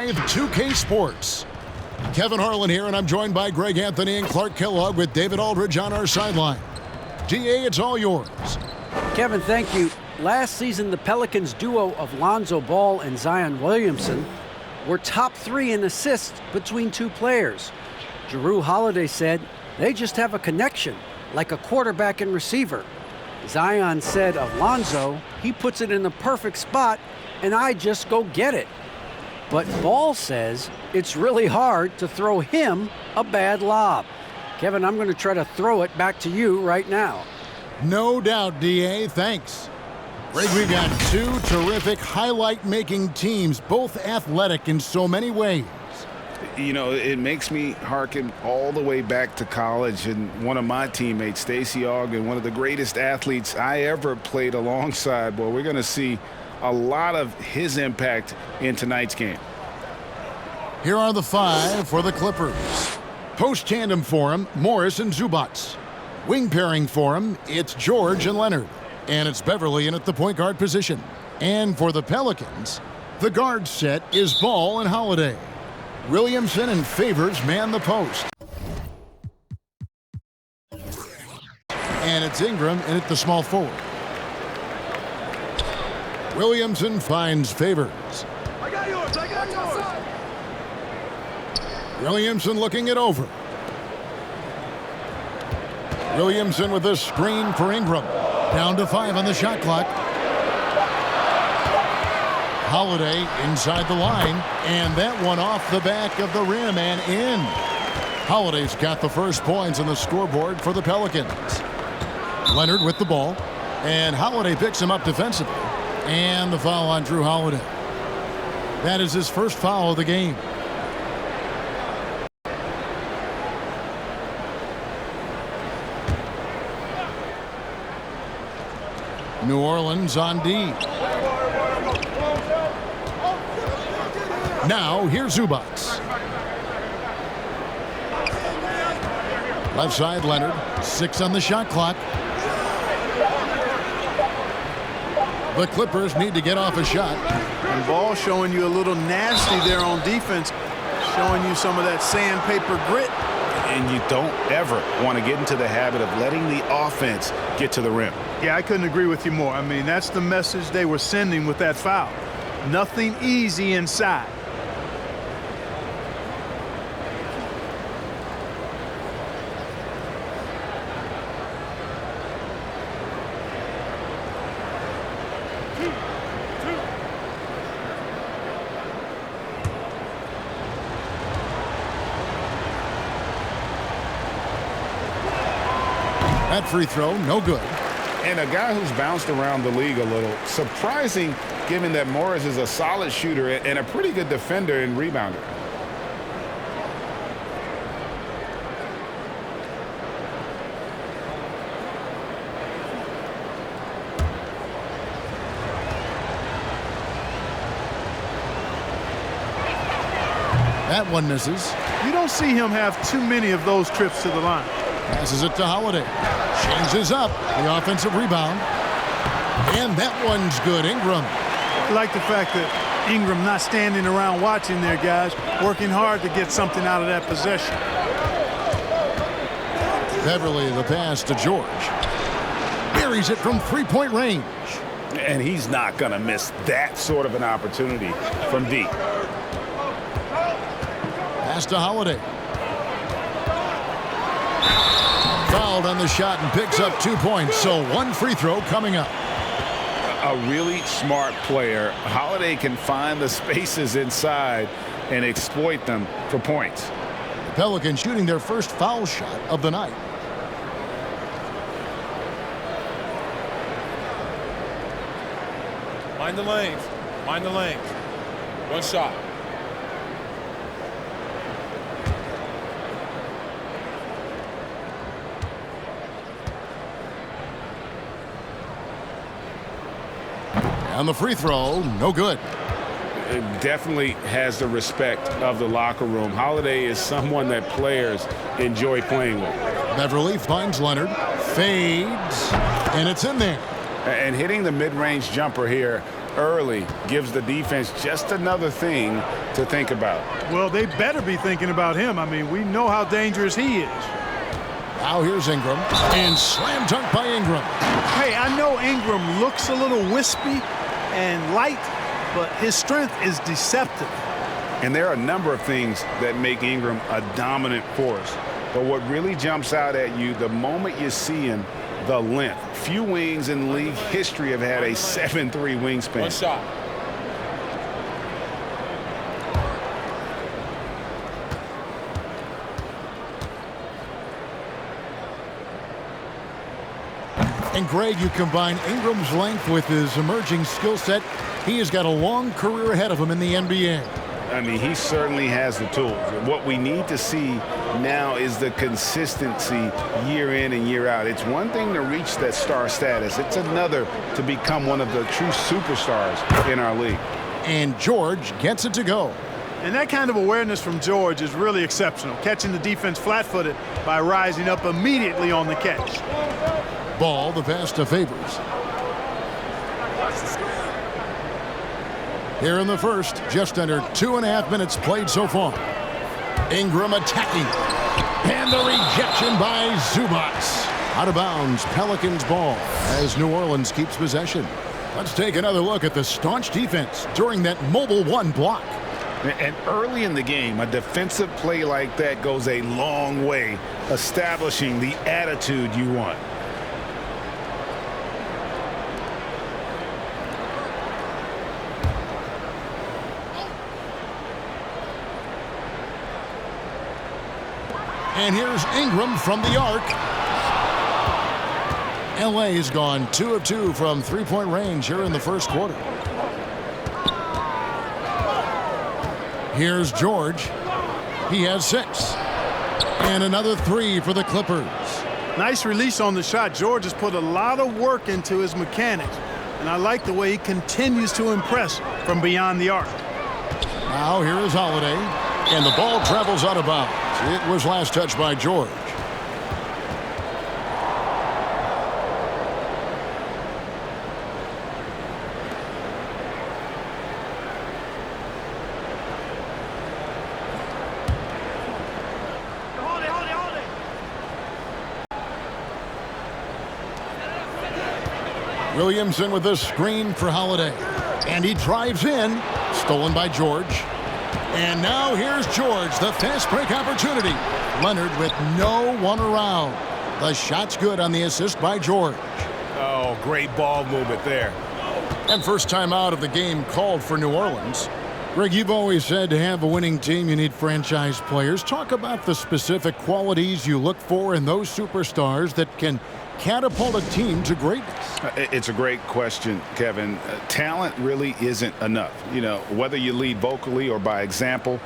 Live 2K Sports. Kevin Harlan here, and I'm joined by Greg Anthony and Clark Kellogg with David Aldridge on our sideline. DA, it's all yours. Kevin, thank you. Last season, the Pelicans duo of Lonzo Ball and Zion Williamson were top 3 in assists between two players. Jrue Holiday said they just have a connection, like a quarterback and receiver. Zion said of Lonzo, he puts it in the perfect spot, and I just go get it. But Ball says it's really hard to throw him a bad lob. Kevin, I'm going to try to throw it back to you right now. No doubt, DA. Thanks. Greg, we got two terrific highlight-making teams, both athletic in so many ways. You know, it makes me hearken all the way back to college, and one of my teammates, Stacey Ogden, one of the greatest athletes I ever played alongside. Well, we're going to see a lot of his impact in tonight's game. Here are the 5 for the Clippers. Post tandem for him, Morris and Zubats. Wing pairing for him, it's George and Leonard. And it's Beverly in at the point guard position. And for the Pelicans, the guard set is Ball and Holiday. Williamson and Favors man the post. And it's Ingram in at the small forward. Williamson finds Favors. I got yours. Williamson looking it over. Williamson with a screen for Ingram. Down to 5 on the shot clock. Holiday inside the line, and that one off the back of the rim and in. Holiday's got the first points on the scoreboard for the Pelicans. Leonard with the ball, and Holiday picks him up defensively. And the foul on Jrue Holiday. That is his first foul of the game. New Orleans on D. Now here's Zubats. Left side Leonard. 6 on the shot clock. The Clippers need to get off a shot. And Ball showing you a little nasty there on defense, showing you some of that sandpaper grit. And you don't ever want to get into the habit of letting the offense get to the rim. Yeah, I couldn't agree with you more. I mean, that's the message they were sending with that foul. Nothing easy inside. That free throw, no good. And a guy who's bounced around the league a little. Surprising, given that Morris is a solid shooter and a pretty good defender and rebounder. That one misses. You don't see him have too many of those trips to the line. Passes it to Holiday. Changes up the offensive rebound. And that one's good. Ingram. I like the fact that Ingram not standing around watching there, guys, working hard to get something out of that possession. Beverly the pass to George. Buries it from three-point range. And he's not going to miss that sort of an opportunity from deep. Pass to Holiday. Fouled on the shot and picks up 2 points, so 1 free throw coming up. A really smart player. Holiday can find the spaces inside and exploit them for points. The Pelicans shooting their first foul shot of the night. Mind the lanes. Mind the lanes. One shot. And the free throw, no good. It definitely has the respect of the locker room. Holiday is someone that players enjoy playing with. Beverly finds Leonard, fades, and it's in there. And hitting the mid-range jumper here early gives the defense just another thing to think about. Well, they better be thinking about him. I mean, we know how dangerous he is. Now here's Ingram, and slam dunk by Ingram. Hey, I know Ingram looks a little wispy and light, but his strength is deceptive. And there are a number of things that make Ingram a dominant force. But what really jumps out at you the moment you see him, the length. Few wings in league history have had a 7'3" wingspan. One shot. And Greg, you combine Ingram's length with his emerging skill set. He has got a long career ahead of him in the NBA. I mean, he certainly has the tools. What we need to see now is the consistency year in and year out. It's one thing to reach that star status. It's another to become one of the true superstars in our league. And George gets it to go. And that kind of awareness from George is really exceptional, catching the defense flat-footed by rising up immediately on the catch. Ball, the pass to Favors. Here in the first, just under 2.5 minutes played so far. Ingram attacking. And the rejection by Zubats. Out of bounds, Pelicans ball as New Orleans keeps possession. Let's take another look at the staunch defense during that mobile one block. And early in the game, a defensive play like that goes a long way, establishing the attitude you want. And here's Ingram from the arc. LA has gone 2 of 2 from three-point range here in the first quarter. Here's George. He has 6. And another 3 for the Clippers. Nice release on the shot. George has put a lot of work into his mechanics, and I like the way he continues to impress from beyond the arc. Now here is Holiday, and the ball travels out of bounds. It was last touched by George. Williamson with the screen for Holiday. And he drives in. Stolen by George. And now here's George, the fast break opportunity. Leonard with no one around. The shot's good on the assist by George. Oh, great ball movement there. And first time out of the game called for New Orleans. Greg, you've always said to have a winning team, you need franchise players. Talk about the specific qualities you look for in those superstars that can catapult a team to greatness. It's a great question, Kevin. Talent really isn't enough. You know, whether you lead vocally or by example,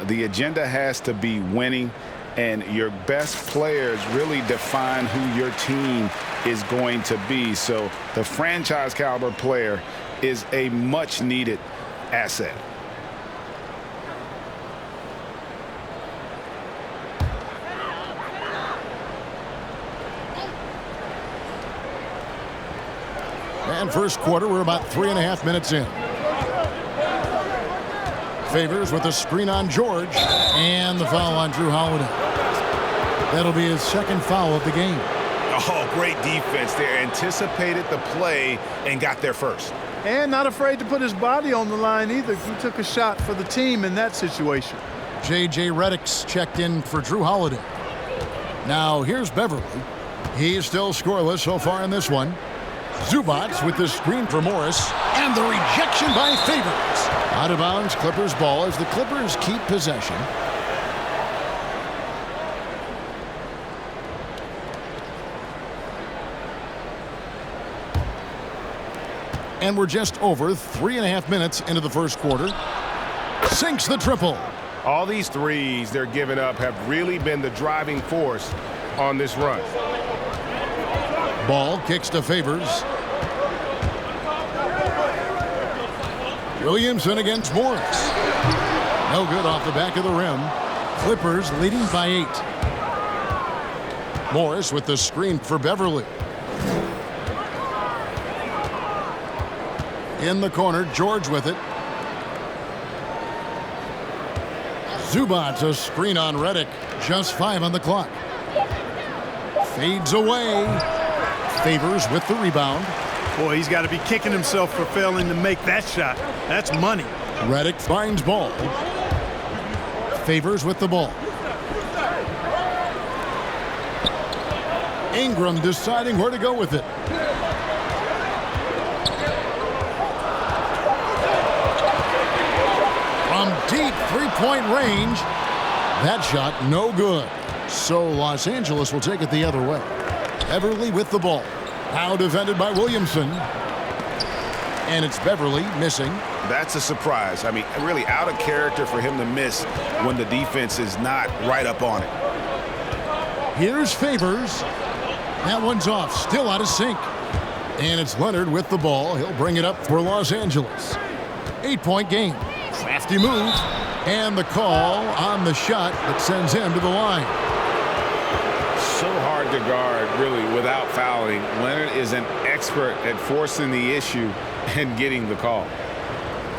the agenda has to be winning, and your best players really define who your team is going to be. So the franchise caliber player is a much needed asset. And first quarter, we're about 3.5 minutes in. Favors with a screen on George, and the foul on Drew Holiday. That'll be his second foul of the game. Oh, great defense there. Anticipated the play and got there first. And not afraid to put his body on the line either. He took a shot for the team in that situation. J.J. Redick's checked in for Drew Holiday. Now here's Beverly. He's still scoreless so far in this one. Zubats with the screen for Morris, and the rejection by Favors. Out of bounds, Clippers ball as the Clippers keep possession. And we're just over 3.5 minutes into the first quarter. Sinks the triple. All these threes they're giving up have really been the driving force on this run. Ball kicks to Favors. Williamson against Morris. No good off the back of the rim. Clippers leading by 8. Morris with the screen for Beverly. In the corner, George with it. Zubats a screen on Redick. Just 5 on the clock. Fades away. Favors with the rebound. Boy, he's got to be kicking himself for failing to make that shot. That's money. Redick finds ball. Favors with the ball. Ingram deciding where to go with it. From deep three-point range. That shot no good. So Los Angeles will take it the other way. Beverly with the ball. Now defended by Williamson. And it's Beverly missing. That's a surprise. I mean, really out of character for him to miss when the defense is not right up on it. Here's Favors. That one's off. Still out of sync. And it's Leonard with the ball. He'll bring it up for Los Angeles. 8-point game. Crafty move. And the call on the shot that sends him to the line. So hard to guard, really, without fouling. Leonard is an expert at forcing the issue and getting the call.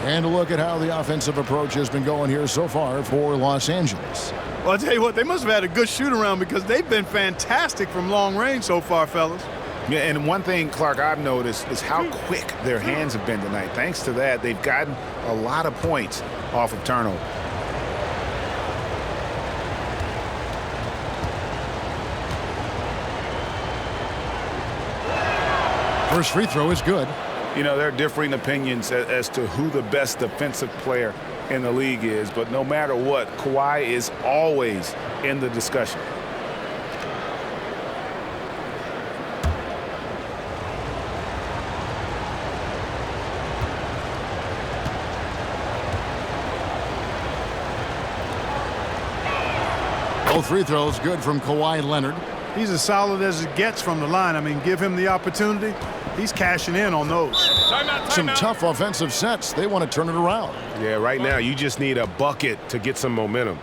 And a look at how the offensive approach has been going here so far for Los Angeles. Well, I'll tell you what, they must have had a good shoot-around because they've been fantastic from long range so far, fellas. Yeah, and one thing, Clark, I've noticed is how quick their hands have been tonight. Thanks to that, they've gotten a lot of points off of turnover. First free throw is good. You know, there are differing opinions as to who the best defensive player in the league is, but no matter what, Kawhi is always in the discussion. Both free throws good from Kawhi Leonard. He's as solid as it gets from the line. I mean, give him the opportunity. He's cashing in on those. Some tough offensive sets. They want to turn it around. Yeah, right now you just need a bucket to get some momentum.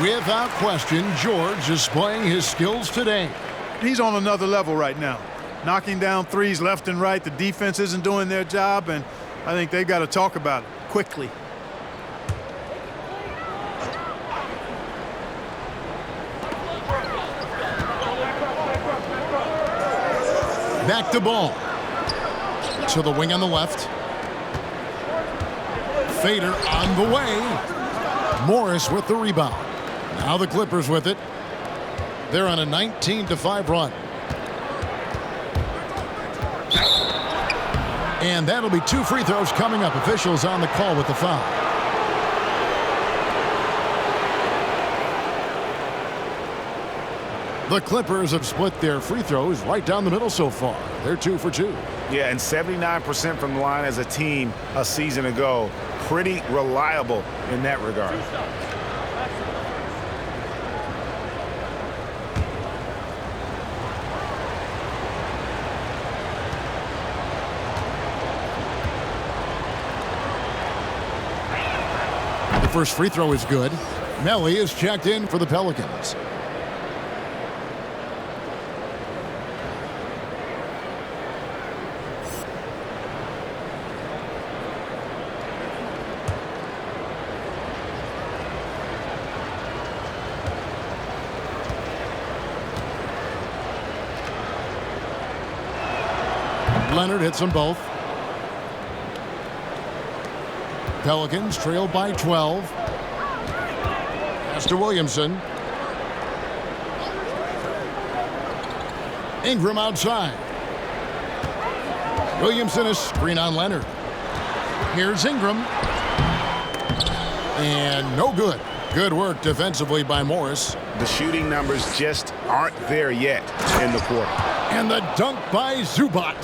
Without question, George is playing his skills today. He's on another level right now. Knocking down threes left and right. The defense isn't doing their job, and I think they've got to talk about it quickly. Back to ball. To the wing on the left. Fader on the way. Morris with the rebound. Now the Clippers with it. They're on a 19-5 run. And that'll be 2 free throws coming up. Officials on the call with the foul. The Clippers have split their free throws right down the middle so far. They're 2 for 2. Yeah, and 79% from the line as a team a season ago. Pretty reliable in that regard. The first free throw is good. Melly is checked in for the Pelicans. Leonard hits them both. Pelicans trail by 12. Pass to Williamson. Ingram outside. Williamson is screen on Leonard. Here's Ingram. And no good. Good work defensively by Morris. The shooting numbers just aren't there yet in the quarter. And the dunk by Zubac.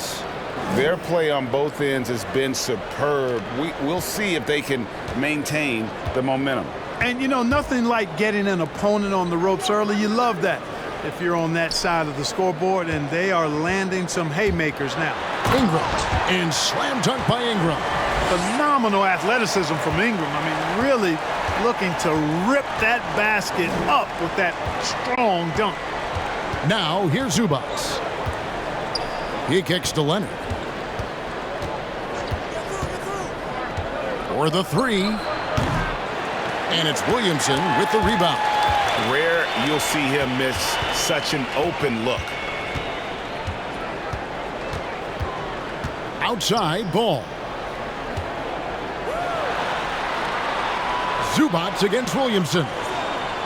Their play on both ends has been superb. We'll see if they can maintain the momentum. And, you know, nothing like getting an opponent on the ropes early. You love that if you're on that side of the scoreboard, and they are landing some haymakers now. Ingram. And slam dunk by Ingram. Phenomenal athleticism from Ingram. I mean, really looking to rip that basket up with that strong dunk. Now, here's Zubac. He kicks to Leonard. For the three. And it's Williamson with the rebound. Rare you'll see him miss such an open look. Outside ball. Zubac against Williamson.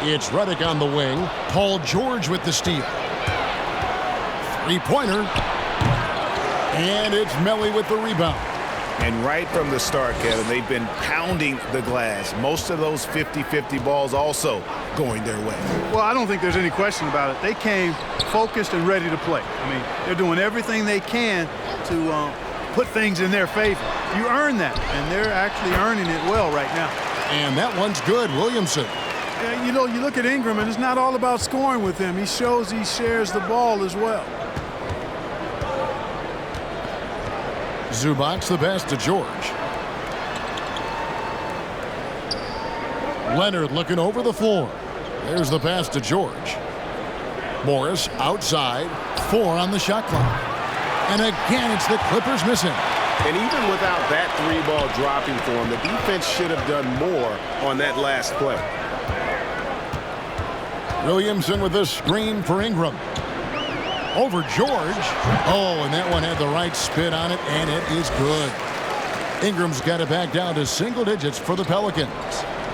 It's Redick on the wing. Paul George with the steal. Three-pointer. And it's Melly with the rebound. And right from the start, Kevin, they've been pounding the glass. Most of those 50-50 balls also going their way. Well, I don't think there's any question about it. They came focused and ready to play. I mean, they're doing everything they can to put things in their favor. You earn that, and they're actually earning it well right now. And that one's good, Williamson. You know, you look at Ingram, and it's not all about scoring with him. He shows he shares the ball as well. Zubac the pass to George. Leonard looking over the floor. There's the pass to George. Morris outside. 4 on the shot clock. And again, it's the Clippers missing. And even without that three ball dropping for him, the defense should have done more on that last play. Williamson with a screen for Ingram. Over George. Oh, and that one had the right spin on it, and it is good. Ingram's got it back down to single digits for the Pelicans.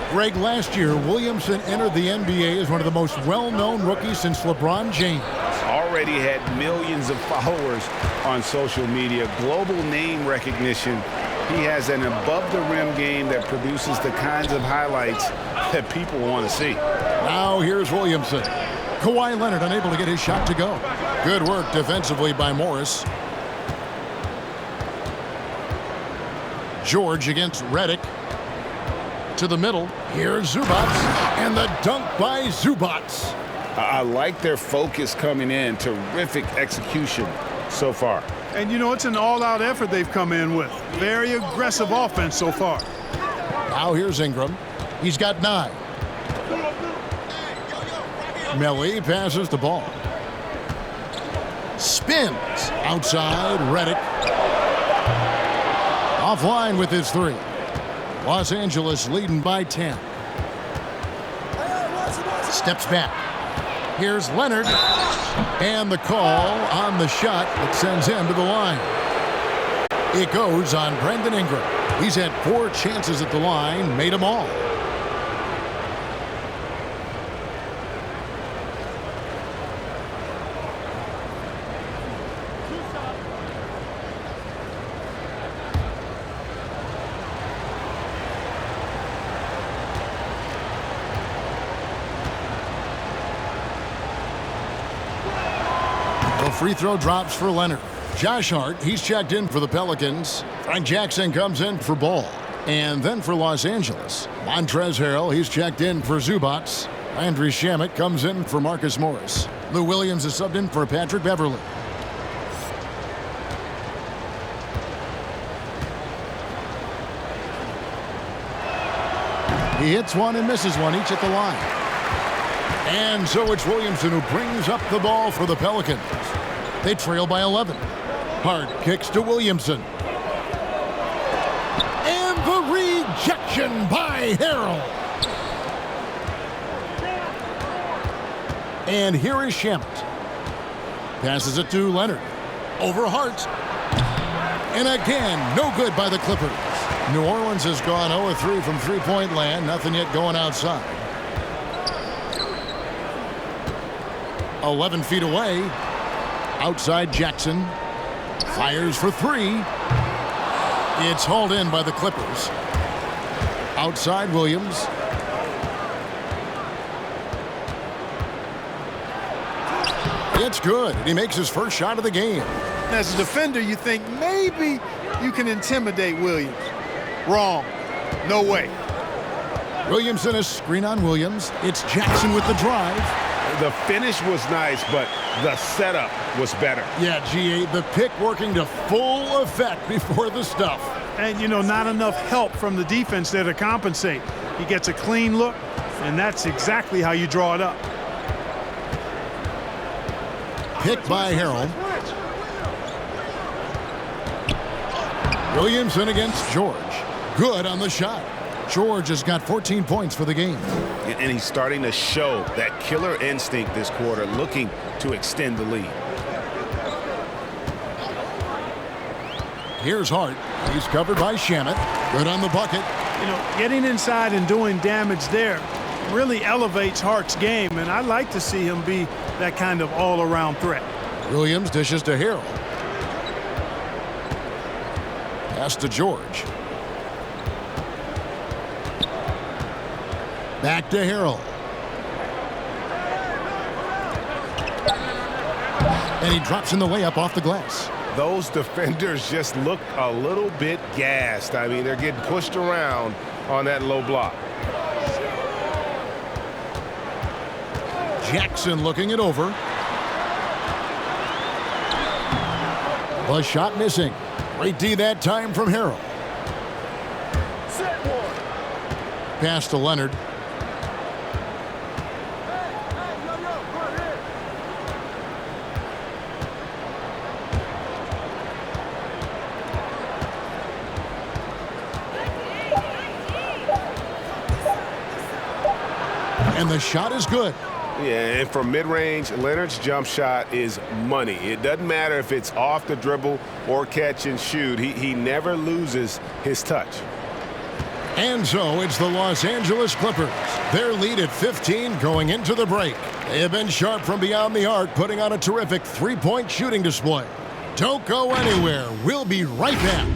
Greg, last year, Williamson entered the NBA as one of the most well-known rookies since LeBron James. Already had millions of followers on social media. Global name recognition. He has an above-the-rim game that produces the kinds of highlights that people want to see. Now here's Williamson. Kawhi Leonard unable to get his shot to go. Good work defensively by Morris. George against Redick. To the middle. Here's Zubac. And the dunk by Zubac. I like their focus coming in. Terrific execution so far. And, you know, it's an all-out effort they've come in with. Very aggressive offense so far. Now here's Ingram. He's got 9. Melly passes the ball. Spins. Outside, Redick. Offline with his 3. Los Angeles leading by 10. Steps back. Here's Leonard. And the call on the shot that sends him to the line. It goes on Brandon Ingram. He's had 4 chances at the line, made them all. The free throw drops for Leonard. Josh Hart, he's checked in for the Pelicans. Frank Jackson comes in for Ball. And then for Los Angeles, Montrezl Harrell, he's checked in for Zubac. Landry Shamet comes in for Marcus Morris. Lou Williams is subbed in for Patrick Beverly. He hits one and misses one, each at the line. And so it's Williamson who brings up the ball for the Pelicans. They trail by 11. Hart kicks to Williamson. And the rejection by Harrell. And here is Shamet. Passes it to Leonard. Over Hart. And again, no good by the Clippers. New Orleans has gone 0-3 from three-point land. Nothing yet going outside. 11 feet away. Outside Jackson. Fires for three. It's hauled in by the Clippers. Outside Williams. It's good. And he makes his first shot of the game. As a defender, you think maybe you can intimidate Williams. Wrong. No way. Williamson, a screen on Williams. It's Jackson with the drive. The finish was nice, but the setup was better. Yeah, G8, the pick working to full effect before the stuff. And, you know, not enough help from the defense there to compensate. He gets a clean look, and that's exactly how you draw it up. Pick by Harrell. Williamson against George. Good on the shot. George has got 14 points for the game. And he's starting to show that killer instinct this quarter, looking to extend the lead. Here's Hart. He's covered by Shamet. Good on the bucket. You know, getting inside and doing damage there really elevates Hart's game, and I like to see him be that kind of all-around threat. Williams dishes to Harrell. Pass to George. Back to Harrell. And he drops in the layup off the glass. Those defenders just look a little bit gassed. I mean, they're getting pushed around on that low block. Jackson looking it over. The shot missing. Great D that time from Harrell. Pass to Leonard. And the shot is good. Yeah, and from mid-range, Leonard's jump shot is money. It doesn't matter if it's off the dribble or catch and shoot. He never loses his touch. And so it's the Los Angeles Clippers. Their lead at 15 going into the break. They have been sharp from beyond the arc, putting on a terrific three-point shooting display. Don't go anywhere. We'll be right back.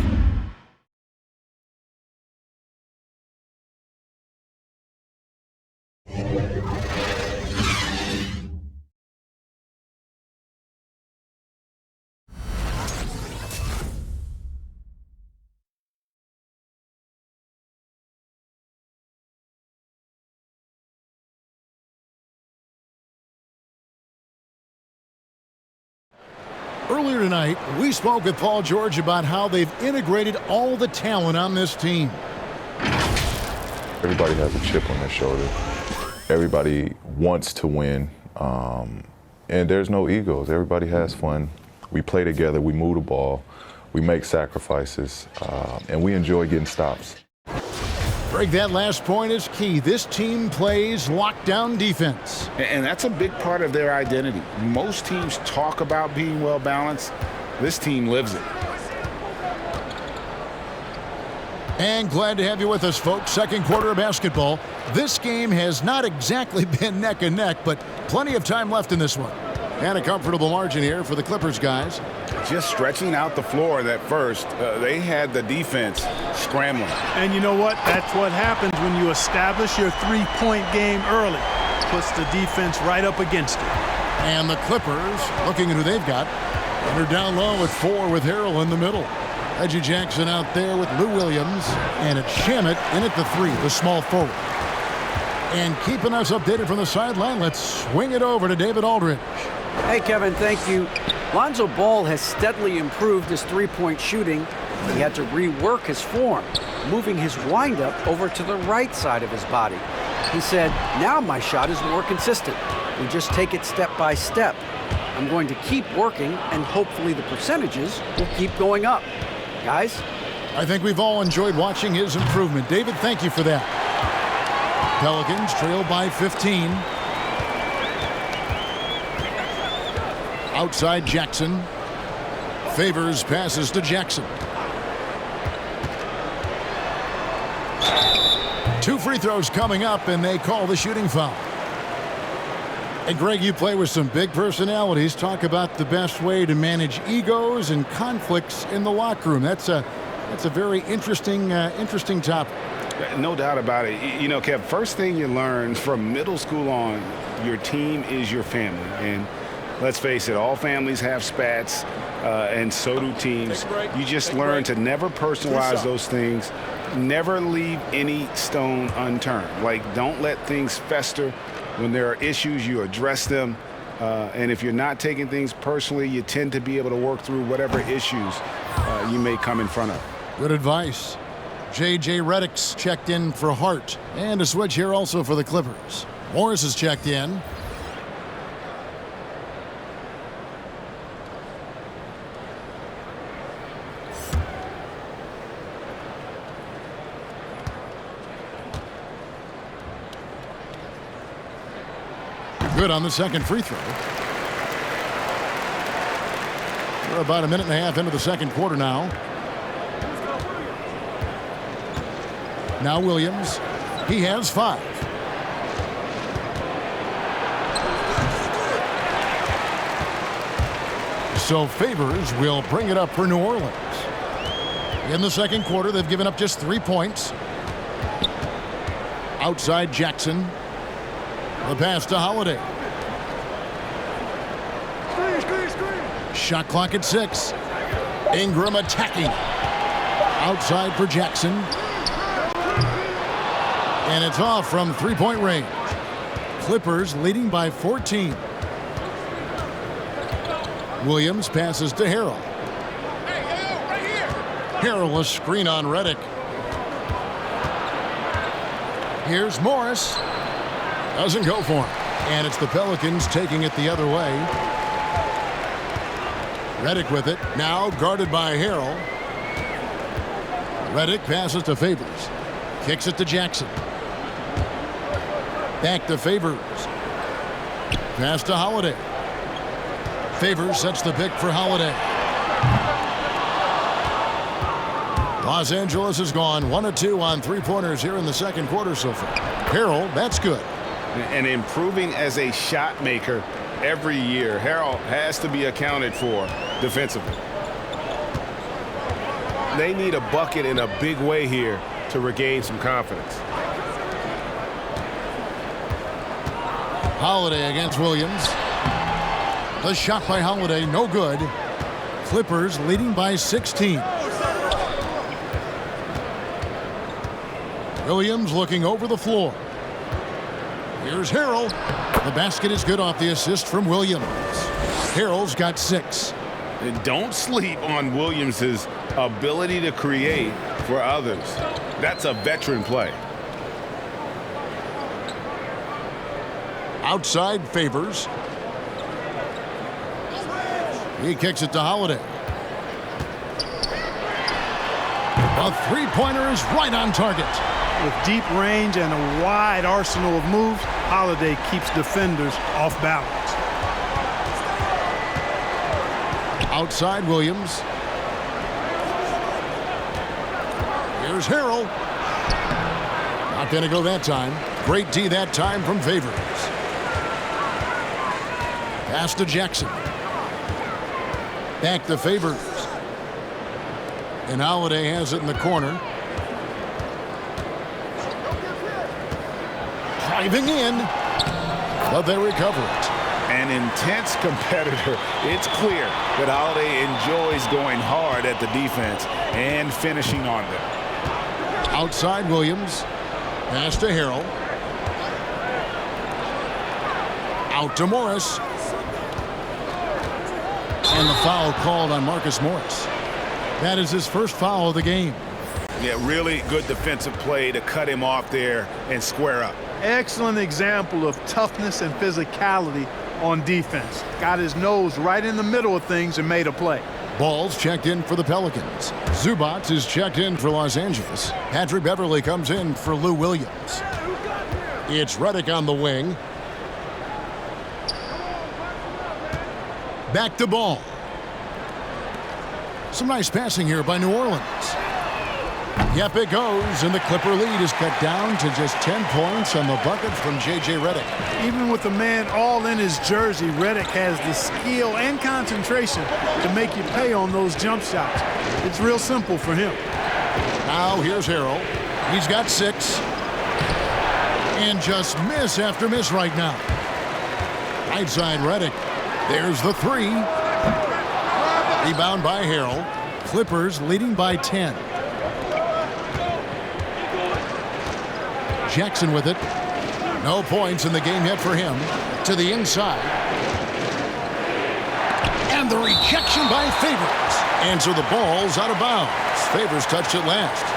Earlier tonight, we spoke with Paul George about how they've integrated all the talent on this team. Everybody has a chip on their shoulder. Everybody wants to win, and there's no egos. Everybody has fun. We play together, we move the ball, we make sacrifices, and we enjoy getting stops. Greg, that last point is key. This team plays lockdown defense. And that's a big part of their identity. Most teams talk about being well balanced. This team lives it. And glad to have you with us, folks. Second quarter of basketball. This game has not exactly been neck and neck, but plenty of time left in this one. And a comfortable margin here for the Clippers guys. Just stretching out the floor that first, they had the defense scrambling. And you know what? That's what happens when you establish your three-point game early. Puts the defense right up against it. And the Clippers, looking at who they've got, and they're down low at 4 with Harrell in the middle. Reggie Jackson out there with Lou Williams, and it's Shamet in at the 3, the small forward. And keeping us updated from the sideline, let's swing it over to David Aldridge. Hey, Kevin, thank you. Lonzo Ball has steadily improved his three-point shooting. He had to rework his form, moving his windup over to the right side of his body. He said, now my shot is more consistent. We just take it step by step. I'm going to keep working, and hopefully the percentages will keep going up. Guys? I think we've all enjoyed watching his improvement. David, thank you for that. Pelicans trail by 15. Outside Jackson. Favors passes to Jackson. 2 free throws coming up, and they call the shooting foul. And Greg, you play with some big personalities. Talk about the best way to manage egos and conflicts in the locker room. That's a very interesting topic. No doubt about it. You know, Kev, first thing you learn from middle school on, your team is your family. And let's face it, all families have spats, and so do teams. You just learn to never personalize those things. Never leave any stone unturned. Like, don't let things fester. When there are issues, you address them. And if you're not taking things personally, you tend to be able to work through whatever issues you may come in front of. Good advice. J.J. Redick's checked in for Hart. And a switch here also for the Clippers. Morris is checked in. Good on the second free throw. We're about a minute and a half into the second quarter now. Now Williams. He has 5. So Favors will bring it up for New Orleans. In the second quarter, they've given up just 3 points. Outside Jackson. The pass to Holiday. Shot clock at 6. Ingram attacking. Outside for Jackson. And it's off from three-point range. Clippers leading by 14. Williams passes to Harrell. Harrell, a screen on Redick. Here's Morris. Doesn't go for him. And it's the Pelicans taking it the other way. Redick with it. Now guarded by Harrell. Redick passes to Favors. Kicks it to Jackson. Back to Favors. Pass to Holiday. Favors sets the pick for Holiday. Los Angeles has gone 1 of 2 on three-pointers here in the second quarter so far. Harrell, that's good. And improving as a shot maker every year. Harrell has to be accounted for defensively. They need a bucket in a big way here to regain some confidence. Holiday against Williams. The shot by Holiday, no good. Clippers leading by 16. Williams looking over the floor. Here's Harrell. The basket is good off the assist from Williams. Harrell's got 6. And don't sleep on Williams's ability to create for others. That's a veteran play. Outside Favors. He kicks it to Holiday. A three-pointer is right on target. With deep range and a wide arsenal of moves, Holiday keeps defenders off balance. Outside Williams. Here's Harrell. Not going to go that time. Great D that time from Favors. Pass to Jackson. Back to Favors. And Holiday has it in the corner. Driving in, but they recover it. An intense competitor. It's clear that Holiday enjoys going hard at the defense and finishing on them. Outside Williams. Pass to Harrell. Out to Morris. And the foul called on Marcus Morris. That is his first foul of the game. Yeah, really good defensive play to cut him off there and square up. Excellent example of toughness and physicality on defense. Got his nose right in the middle of things and made a play. Ball's checked in for the Pelicans. Zubac is checked in for Los Angeles. Patrick Beverley comes in for Lou Williams. It's Redick on the wing. Back to Ball. Some nice passing here by New Orleans. Yep, it goes, and the Clipper lead is cut down to just 10 points on the bucket from J.J. Redick. Even with the man all in his jersey, Redick has the skill and concentration to make you pay on those jump shots. It's real simple for him. Now here's Harrell. He's got 6. And just miss after miss right now. Right side Redick. There's the 3. Rebound by Harrell. Clippers leading by 10. Jackson with it. No points in the game yet for him. To the inside. And the rejection by Favors. And so the ball's out of bounds. Favors touched it last.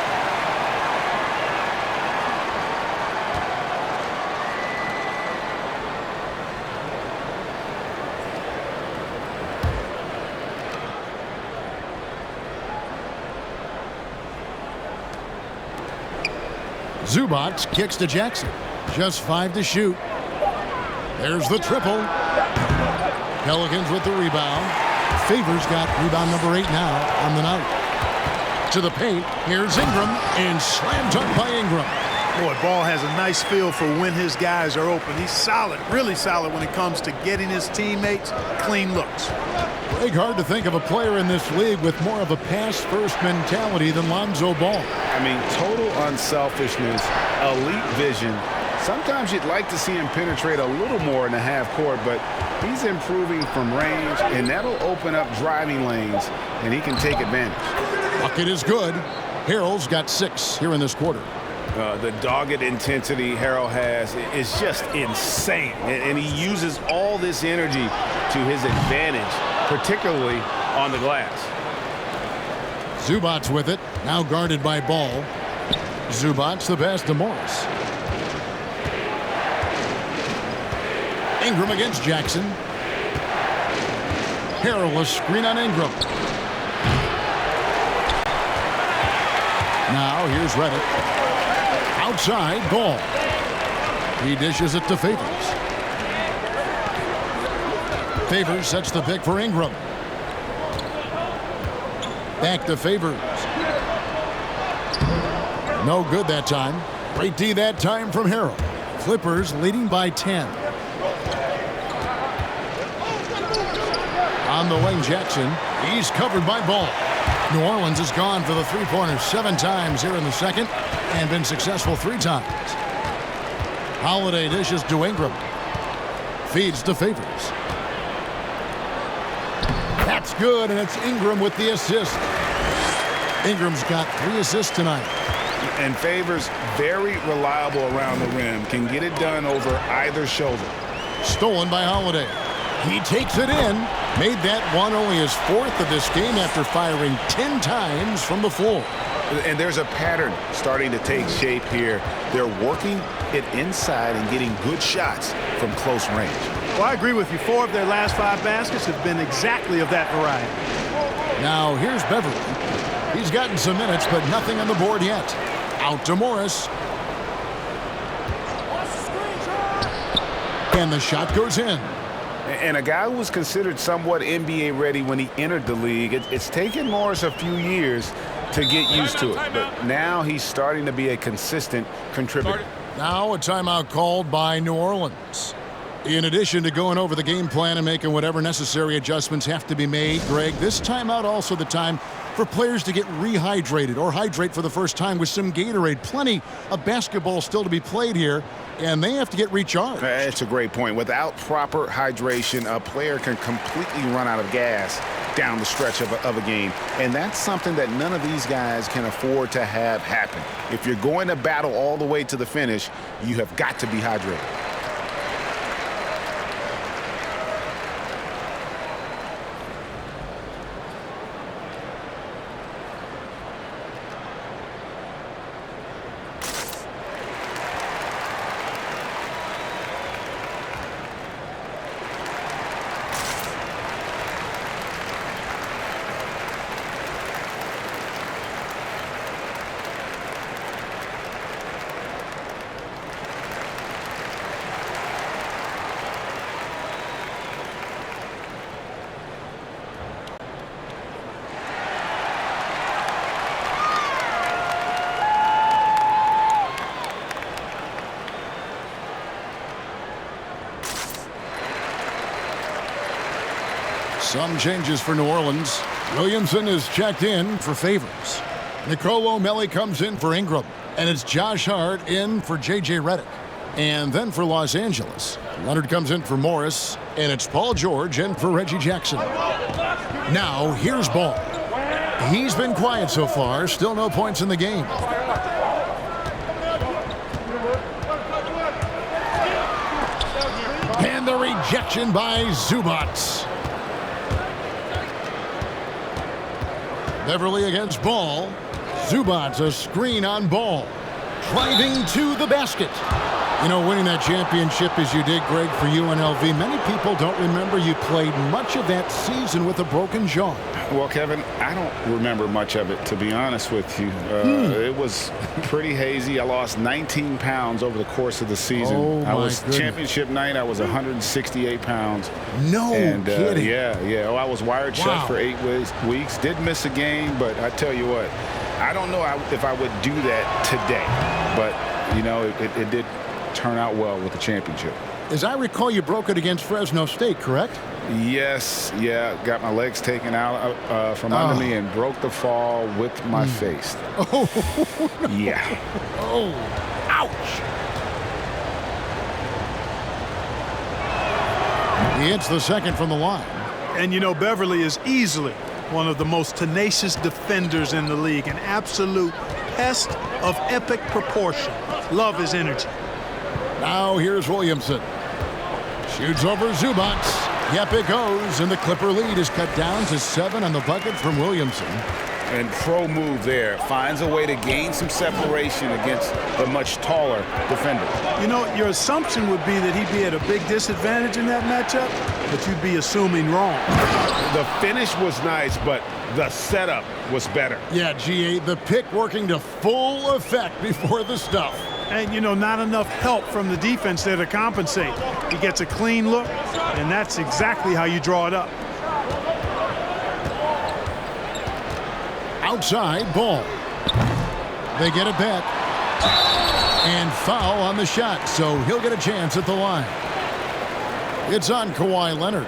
Zubac kicks to Jackson. Just 5 to shoot. There's the triple. Pelicans with the rebound. Favors got rebound number 8 now on the night. To the paint. Here's Ingram. And slammed up by Ingram. Boy, Ball has a nice feel for when his guys are open. He's solid, really solid when it comes to getting his teammates clean looks. Greg, hard to think of a player in this league with more of a pass-first mentality than Lonzo Ball. I mean, total unselfishness, elite vision. Sometimes you'd like to see him penetrate a little more in the half court, but he's improving from range, and that'll open up driving lanes, and he can take advantage. Bucket is good. Harrell's got 6 here in this quarter. The dogged intensity Harrell has is just insane, and he uses all this energy to his advantage, particularly on the glass. Zubac with it, now guarded by Ball. Zubac the pass to Morris. Ingram against Jackson. Harrell a screen on Ingram. Now here's Redick. Outside, Ball. He dishes it to Favors. Favors sets the pick for Ingram. Back to Favors. No good that time. Great D that time from Harrell. Clippers leading by 10. On the wing, Jackson. He's covered by Ball. New Orleans has gone for the three-pointer 7 times here in the second and been successful 3 times. Holiday dishes to Ingram. Feeds to Favors. That's good, and it's Ingram with the assist. Ingram's got 3 assists tonight. And Favors, very reliable around the rim, can get it done over either shoulder. Stolen by Holiday. He takes it in. Made that one only his 4th of this game after firing 10 times from the floor. And there's a pattern starting to take shape here. They're working it inside and getting good shots from close range. Well, I agree with you. 4 of their last 5 baskets have been exactly of that variety. Now here's Beverly. He's gotten some minutes, but nothing on the board yet. Out to Morris. And the shot goes in. And a guy who was considered somewhat NBA ready when he entered the league, it's taken Morris a few years to get used to it. But now he's starting to be a consistent contributor. Now a timeout called by New Orleans. In addition to going over the game plan and making whatever necessary adjustments have to be made, Greg, this timeout also the time for players to get rehydrated or hydrate for the first time with some Gatorade. Plenty of basketball still to be played here, and they have to get recharged. That's a great point. Without proper hydration, a player can completely run out of gas down the stretch of a game. And that's something that none of these guys can afford to have happen. If you're going to battle all the way to the finish, you have got to be hydrated. Some changes for New Orleans. Williamson is checked in for Favors. Nicolo O'Malley comes in for Ingram. And it's Josh Hart in for J.J. Redick. And then for Los Angeles, Leonard comes in for Morris. And it's Paul George in for Reggie Jackson. Now, here's Ball. He's been quiet so far. Still no points in the game. And the rejection by Zubac. Beverly against Ball. Zubac, a screen on Ball. Driving to the basket. You know, winning that championship as you did, Greg, for UNLV, many people don't remember you played much of that season with a broken jaw. Well, Kevin, I don't remember much of it, to be honest with you. It was pretty hazy. I lost 19 pounds over the course of the season. Oh, I was goodness. Championship night, I was 168 pounds. No kidding. Yeah. Oh, I was wired Wow. shut for 8 weeks. Did miss a game, but I tell you what, I don't know if I would do that today. But, you know, it did turn out well with the championship. As I recall, you broke it against Fresno State, correct? Yes, yeah. Got my legs taken out from under me and broke the fall with my face. Oh, no. Yeah. Oh, ouch. He hits the second from the line. And, you know, Beverly is easily one of the most tenacious defenders in the league, an absolute pest of epic proportion. Love his energy. Now here's Williamson. Shoots over Zubac. Yep, it goes, and the Clipper lead is cut down to 7 on the bucket from Williamson. And pro move there. Finds a way to gain some separation against the much taller defender. You know, your assumption would be that he'd be at a big disadvantage in that matchup, but you'd be assuming wrong. The finish was nice, but the setup was better. Yeah, GA, the pick working to full effect before the stuff. And, you know, not enough help from the defense there to compensate. He gets a clean look, and that's exactly how you draw it up. Outside, Ball. They get it back. And foul on the shot, so he'll get a chance at the line. It's on Kawhi Leonard.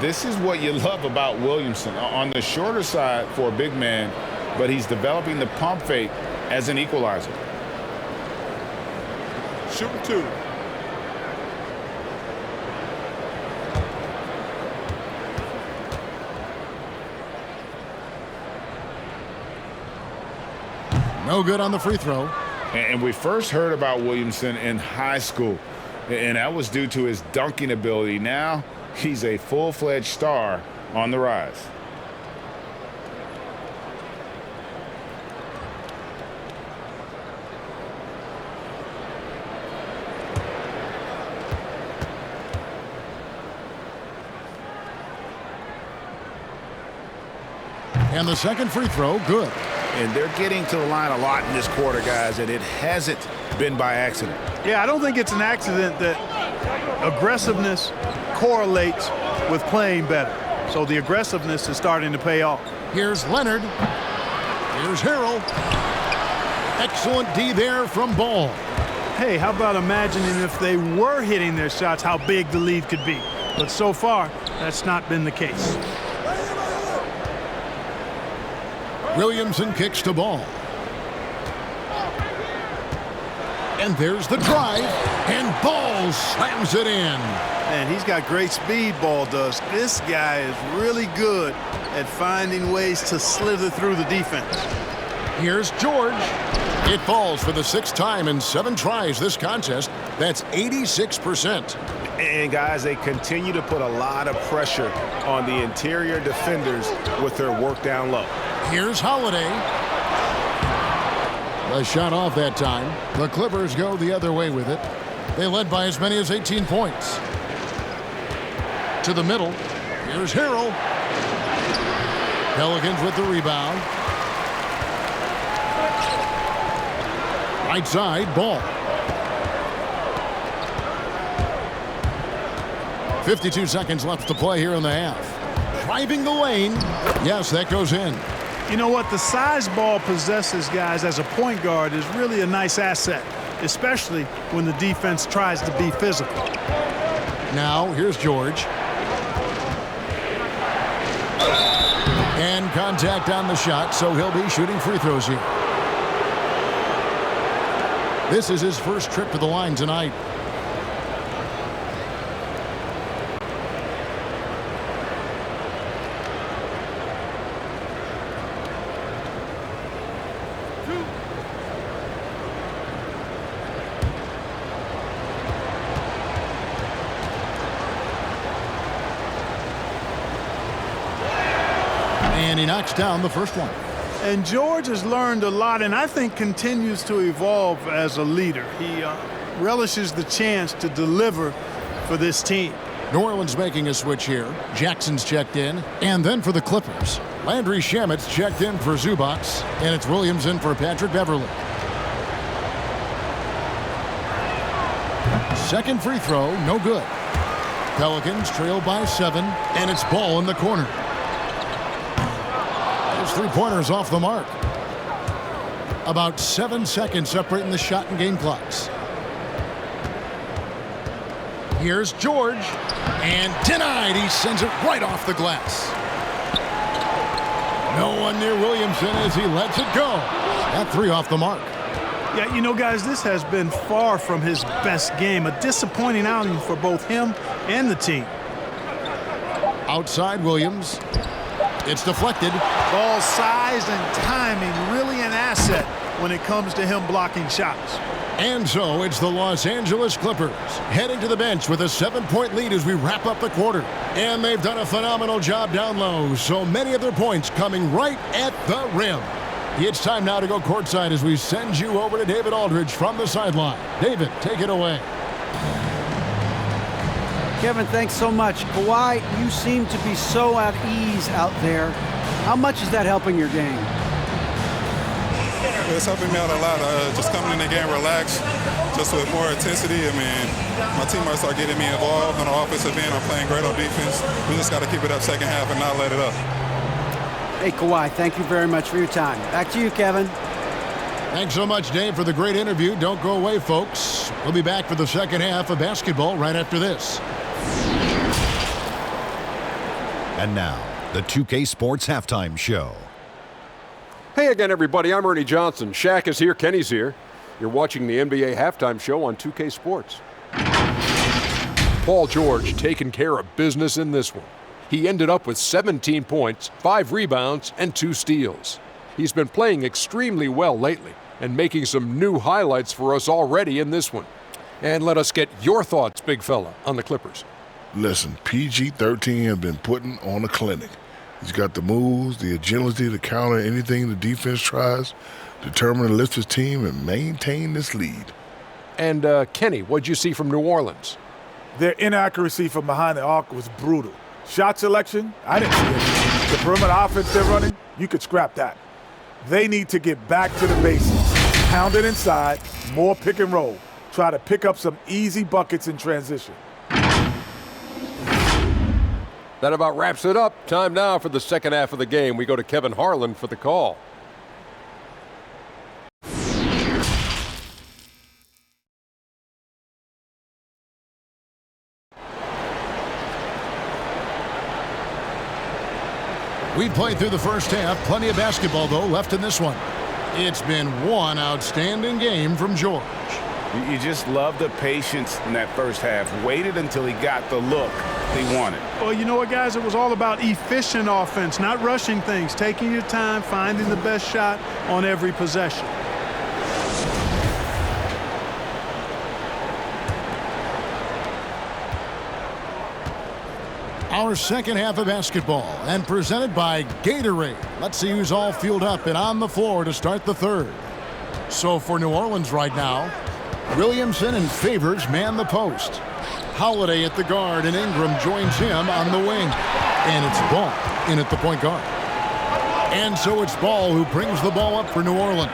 This is what you love about Williamson. On the shorter side for a big man, but he's developing the pump fake as an equalizer. Shooting 2. No good on the free throw. And we first heard about Williamson in high school, and that was due to his dunking ability. Now he's a full-fledged star on the rise. And the second free throw, good. And they're getting to the line a lot in this quarter, guys, and it hasn't been by accident. Yeah, I don't think it's an accident that aggressiveness correlates with playing better. So the aggressiveness is starting to pay off. Here's Leonard. Here's Harrell. Excellent D there from Ball. Hey, how about imagining if they were hitting their shots, how big the lead could be. But so far, that's not been the case. Williamson kicks to Ball. And there's the drive, and Ball slams it in. Man, he's got great speed, Ball does. This guy is really good at finding ways to slither through the defense. Here's George. It falls for the 6th time in 7 tries this contest. That's 86%. And, guys, they continue to put a lot of pressure on the interior defenders with their work down low. Here's Holiday. The shot off that time. The Clippers go the other way with it. They led by as many as 18 points. To the middle. Here's Harrell. Pelicans with the rebound. Right side, Ball. 52 seconds left to play here in the half. Driving the lane. Yes, that goes in. You know what? The size Ball possesses, guys, as a point guard is really a nice asset, especially when the defense tries to be physical. Now, here's George. And contact on the shot, so he'll be shooting free throws here. This is his first trip to the line tonight. And he knocks down the first one. And George has learned a lot, and I think continues to evolve as a leader. He relishes the chance to deliver for this team. New Orleans making a switch here. Jackson's checked in. And then for the Clippers, Landry Shamet's checked in for Zubac. And it's Williams in for Patrick Beverley. Second free throw, no good. Pelicans trail by 7, and it's Ball in the corner. Those three-pointers off the mark. About 7 seconds separating the shot and game clocks. Here's George, and denied. He sends it right off the glass. No one near Williamson as he lets it go. That three off the mark. Yeah, you know, guys, this has been far from his best game. A disappointing outing for both him and the team. Outside Williams. It's deflected. Ball size and timing really an asset when it comes to him blocking shots. And so it's the Los Angeles Clippers heading to the bench with a 7-point lead as we wrap up the quarter. And they've done a phenomenal job down low. So many of their points coming right at the rim. It's time now to go courtside as we send you over to David Aldridge from the sideline. David, take it away. Kevin, thanks so much. Kawhi, you seem to be so at ease out there. How much is that helping your game? It's helping me out a lot. Just coming in the game relaxed, just with more intensity. I mean, my teammates are getting me involved on the offensive end. I'm playing great on defense. We just got to keep it up second half and not let it up. Hey, Kawhi, thank you very much for your time. Back to you, Kevin. Thanks so much, Dave, for the great interview. Don't go away, folks. We'll be back for the second half of basketball right after this. And now, the 2K Sports Halftime Show. Hey again, everybody. I'm Ernie Johnson. Shaq is here. Kenny's here. You're watching the NBA Halftime Show on 2K Sports. Paul George taking care of business in this one. He ended up with 17 points, 5 rebounds, and 2 steals. He's been playing extremely well lately and making some new highlights for us already in this one. And let us get your thoughts, big fella, on the Clippers. Listen, PG-13 has been putting on a clinic. He's got the moves, the agility to counter anything the defense tries, determined to lift his team and maintain this lead. And, Kenny, what'd you see from New Orleans? Their inaccuracy from behind the arc was brutal. Shot selection, I didn't see it. The perimeter offense they're running, you could scrap that. They need to get back to the basics. Pound it inside, more pick and roll. Try to pick up some easy buckets in transition. That about wraps it up. Time now for the second half of the game. We go to Kevin Harlan for the call. We played through the first half. Plenty of basketball, though, left in this one. It's been one outstanding game from George. You just love the patience in that first half. Waited until he got the look he wanted. Well, you know what, guys? It was all about efficient offense, not rushing things, taking your time, finding the best shot on every possession. Our second half of basketball and presented by Gatorade. Let's see who's all fueled up and on the floor to start the third. So for New Orleans right now, Williamson and Favors man the post. Holiday at the guard, and Ingram joins him on the wing. And it's Ball in at the point guard. And so it's Ball who brings the ball up for New Orleans.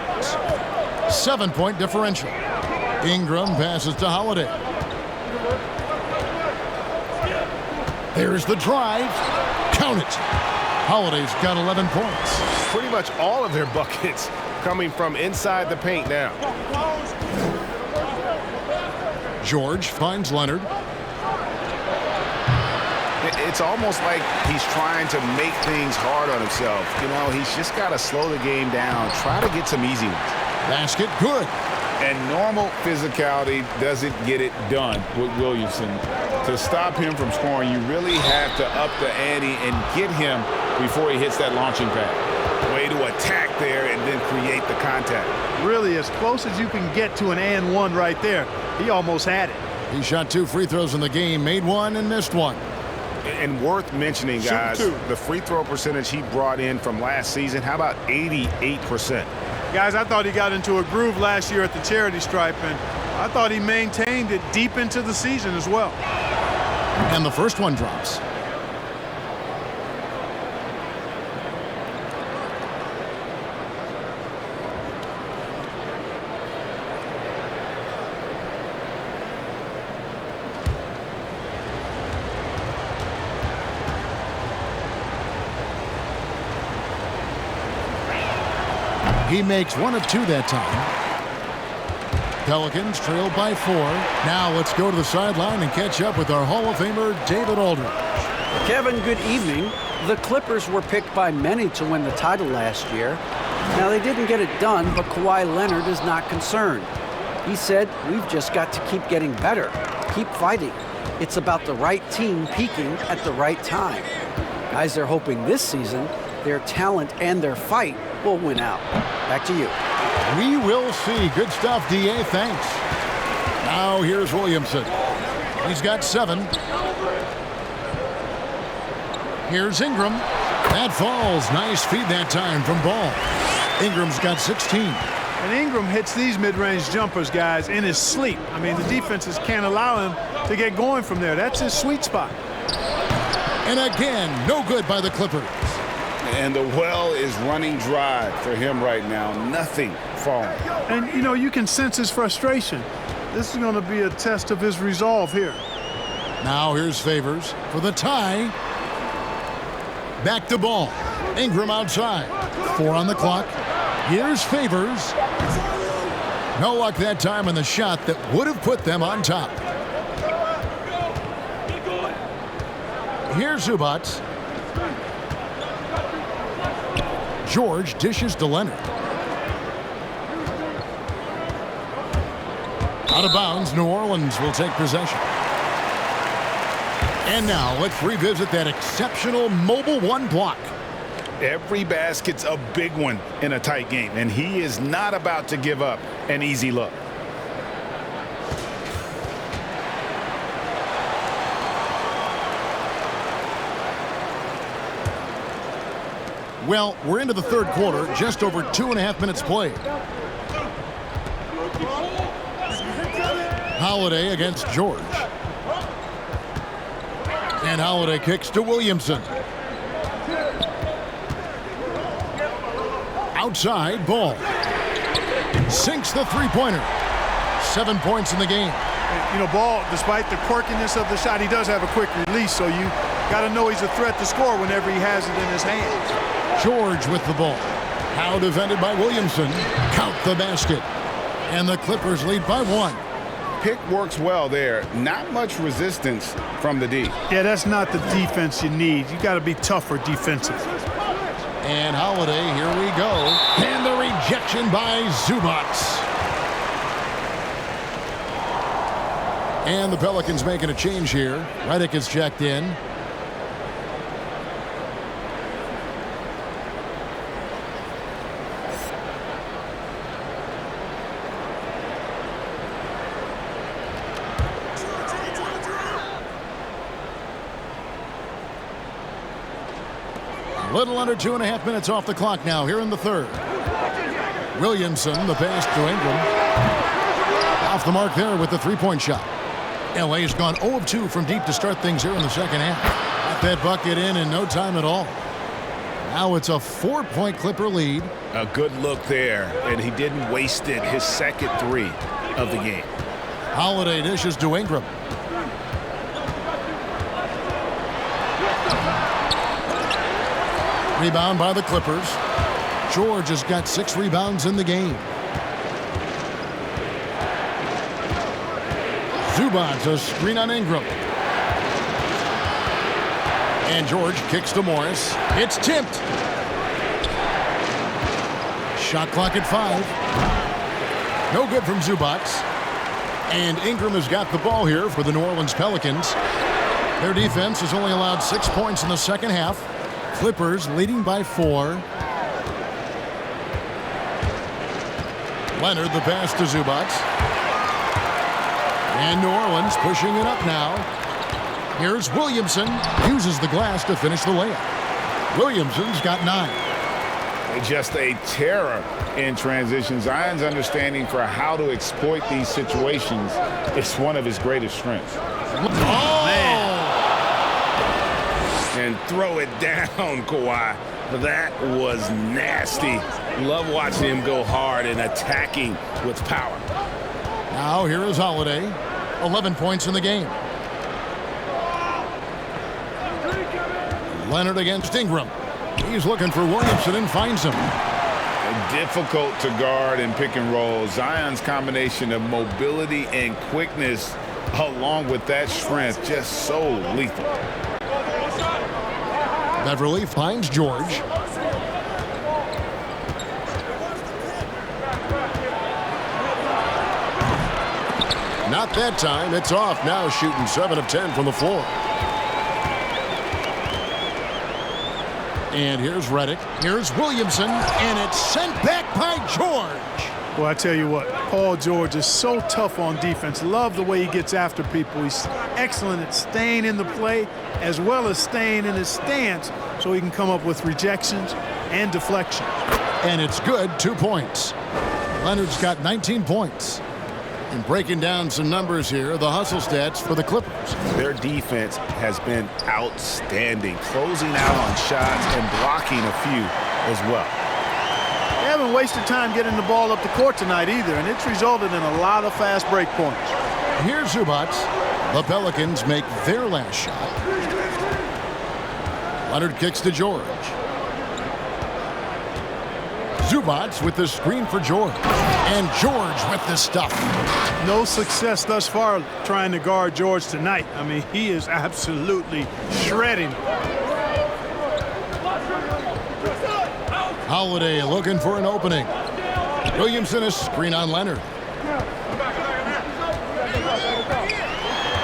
7-point differential. Ingram passes to Holiday. There's the drive. Count it. Holiday's got 11 points. Pretty much all of their buckets coming from inside the paint now. George finds Leonard. it's almost like he's trying to make things hard on himself. You know, he's just got to slow the game down, try to get some easy ones. Basket good. And normal physicality doesn't get it done with Williamson. To stop him from scoring, you really have to up the ante and get him before he hits that launching pad. Way to attack there and then create the contact. Really, as close as you can get to an and one right there. He almost had it. He shot 2 free throws in the game, made 1 and missed 1. And worth mentioning, guys, the free throw percentage he brought in from last season, how about 88%? Guys, I thought he got into a groove last year at the charity stripe, and I thought he maintained it deep into the season as well. And the first one drops. He makes 1 of 2 that time. Pelicans trail by 4. Now let's go to the sideline and catch up with our Hall of Famer, David Aldridge. Kevin, good evening. The Clippers were picked by many to win the title last year. Now, they didn't get it done, but Kawhi Leonard is not concerned. He said, "We've just got to keep getting better, keep fighting. It's about the right team peaking at the right time." Guys, they're hoping this season their talent and their fight will win out. Back to you. We will see. Good stuff, D.A. Thanks. Now here's Williamson. He's got 7. Here's Ingram. That falls. Nice feed that time from Ball. Ingram's got 16. And Ingram hits these mid-range jumpers, guys, in his sleep. I mean, the defenses can't allow him to get going from there. That's his sweet spot. And again, no good by the Clippers. And the well is running dry for him right now. Nothing falling. And, you know, you can sense his frustration. This is going to be a test of his resolve here. Now here's Favors for the tie. Back to Ball. Ingram outside. 4 on the clock. Here's Favors. No luck that time on the shot that would have put them on top. Here's Zubats. George dishes to Leonard. Out of bounds, New Orleans will take possession. And now let's revisit that exceptional mobile 1 block. Every basket's a big one in a tight game, and he is not about to give up an easy look. Well, we're into the third quarter, just over 2.5 minutes played. Holiday against George. And Holiday kicks to Williamson. Outside, Ball. Sinks the three-pointer. 7 points in the game. You know, Ball, despite the quirkiness of the shot, he does have a quick release, so you got to know he's a threat to score whenever he has it in his hands. George with the ball. Now defended by Williamson. Count the basket. And the Clippers lead by 1. Pick works well there. Not much resistance from the D. Yeah, that's not the defense you need. You got to be tougher defensively. And Holiday, here we go. And the rejection by Zubats. And the Pelicans making a change here. Redick is checked in. Little under 2.5 minutes off the clock now here in the third. Williamson, the pass to Ingram. Off the mark there with the three-point shot. LA's gone 0 of 2 from deep to start things here in the second half. Got that bucket in no time at all. Now it's a 4-point Clipper lead. A good look there, and he didn't waste it. His second 3 of the game. Holiday dishes to Ingram. Rebound by the Clippers. George has got 6 rebounds in the game. Zubats a screen on Ingram. And George kicks to Morris. It's tipped. Shot clock at 5. No good from Zubats. And Ingram has got the ball here for the New Orleans Pelicans. Their defense has only allowed 6 points in the second half. Clippers leading by 4. Leonard the pass to Zubats. And New Orleans pushing it up now. Here's Williamson. Uses the glass to finish the layup. Williamson's got 9. Just a terror in transition. Zion's understanding for how to exploit these situations is one of his greatest strengths. Oh, man. And throw it down, Kawhi. That was nasty. Love watching him go hard and attacking with power. Now here is Holiday. 11 points in the game. Leonard against Ingram. He's looking for Williamson and finds him. Difficult to guard and pick and roll. Zion's combination of mobility and quickness along with that strength just so lethal. Beverly finds George. Not that time. It's off now, shooting 7 of 10 from the floor. And here's Reddick. Here's Williamson. And it's sent back by George. Well, I tell you what, Paul George is so tough on defense. Love the way he gets after people. He's excellent at staying in the play as well as staying in his stance so he can come up with rejections and deflections. And it's good. 2 points. Leonard's got 19 points. And breaking down some numbers here, the hustle stats for the Clippers. Their defense has been outstanding, closing out on shots and blocking a few as well. They haven't wasted time getting the ball up the court tonight either, and it's resulted in a lot of fast break points. Here's Zubats. The Pelicans make their last shot. Leonard kicks to George. Zubats with the screen for George. And George with the stuff. No success thus far trying to guard George tonight. I mean, he is absolutely shredding. Holiday looking for an opening. Williamson a screen on Leonard.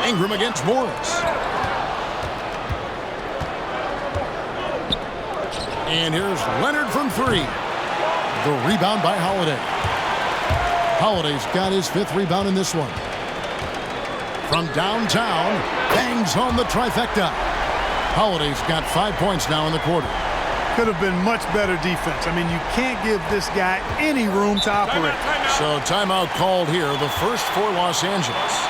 Ingram against Morris. And here's Leonard from 3. The rebound by Holiday. Holiday's got his 5th rebound in this one. From downtown, bangs home the trifecta. Holiday's got 5 points now in the quarter. Could have been much better defense. I mean, you can't give this guy any room to operate. So timeout called here, the first for Los Angeles.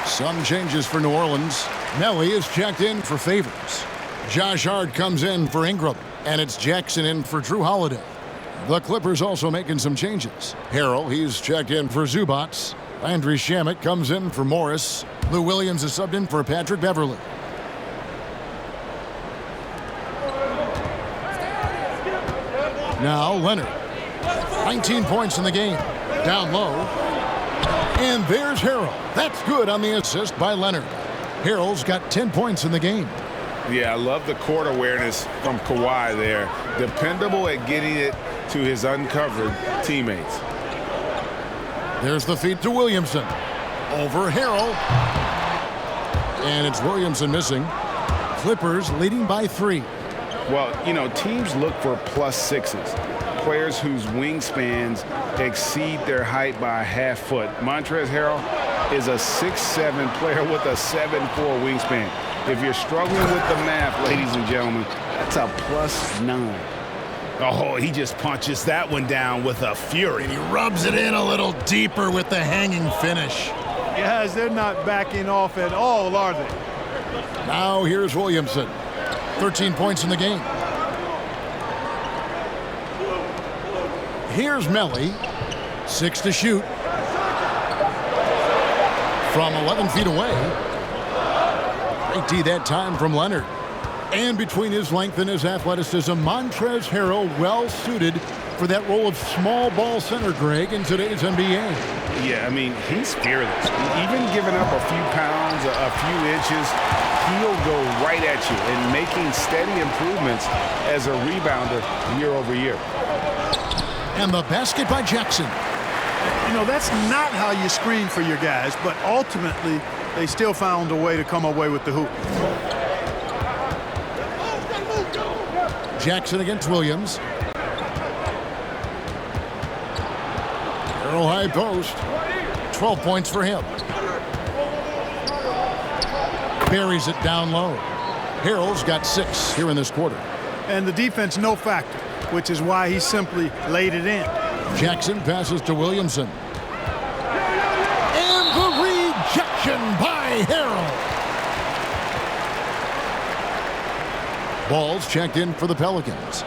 Some changes for New Orleans. Nelly is checked in for Favors. Josh Hart comes in for Ingram. And it's Jackson in for Drew Holiday. The Clippers also making some changes. Harrell, he's checked in for Zubats. Landry Shamet comes in for Morris. Lou Williams is subbed in for Patrick Beverly. Now Leonard. 19 points in the game. Down low. And there's Harrell. That's good on the assist by Leonard. Harrell's got 10 points in the game. Yeah, I love the court awareness from Kawhi there. Dependable at getting it to his uncovered teammates. There's the feed to Williamson. Over Harrell. And it's Williamson missing. Clippers leading by 3. Well, you know, teams look for +6s. Players whose wingspans exceed their height by a half foot. Montrezl Harrell is a 6'7" player with a 7'4" wingspan. If you're struggling with the math, ladies and gentlemen, that's a +9. Oh, he just punches that one down with a fury. And he rubs it in a little deeper with the hanging finish. Guys, they're not backing off at all, are they? Now here's Williamson. 13 points in the game. Here's Melly. 6 to shoot. From 11 feet away. Great D that time from Leonard. And between his length and his athleticism, Montrezl Harrell well suited for that role of small ball center, Greg, in today's NBA. Yeah, I mean, he's fearless. Even giving up a few pounds, a few inches, he'll go right at you and making steady improvements as a rebounder year over year. And the basket by Jackson. You know, that's not how you screen for your guys, but ultimately they still found a way to come away with the hoop. Jackson against Williams. Harrell high post. 12 points for him. Buries it down low. Harrell's got 6 here in this quarter. And the defense no factor, which is why he simply laid it in. Jackson passes to Williamson. And the rejection by Harrell. Ball's checked in for the Pelicans.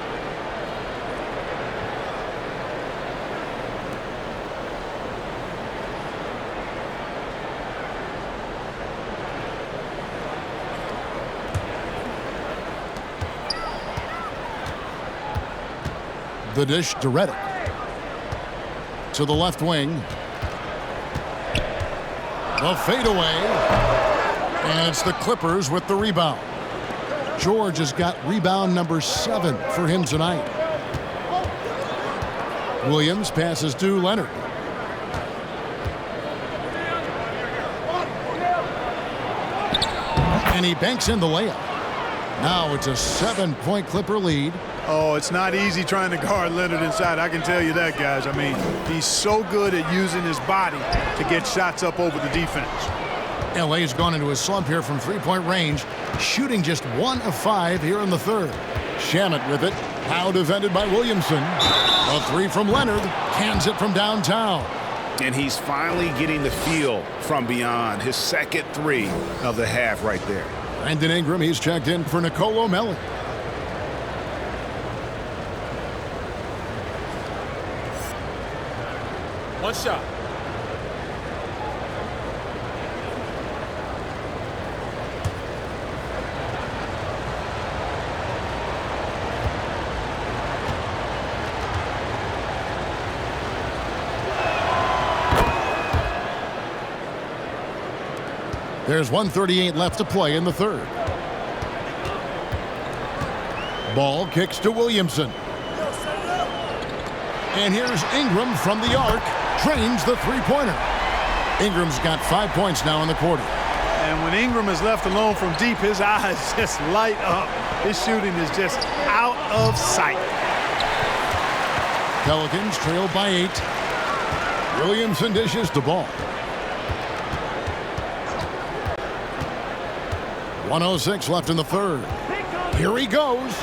The dish to Redick. To the left wing. The fadeaway. And it's the Clippers with the rebound. George has got rebound number 7 for him tonight. Williams passes to Leonard. And he banks in the layup. Now it's a 7-point Clipper lead. Oh, it's not easy trying to guard Leonard inside. I can tell you that, guys. I mean, he's so good at using his body to get shots up over the defense. LA's gone into a slump here from 3-point range, shooting just 1 of 5 here in the third. Shamet with it. Now defended by Williamson. A 3 from Leonard. Cans it from downtown. And he's finally getting the feel from beyond. His second 3 of the half right there. Brandon Ingram, he's checked in for Nicolo Melli. One shot. There's 1:38 left to play in the third. Ball kicks to Williamson. And here's Ingram from the arc. Drains the three-pointer. Ingram's got 5 points now in the quarter. And when Ingram is left alone from deep, his eyes just light up. His shooting is just out of sight. Pelicans trail by 8. Williamson dishes the ball. 1:06 left in the third. Here he goes.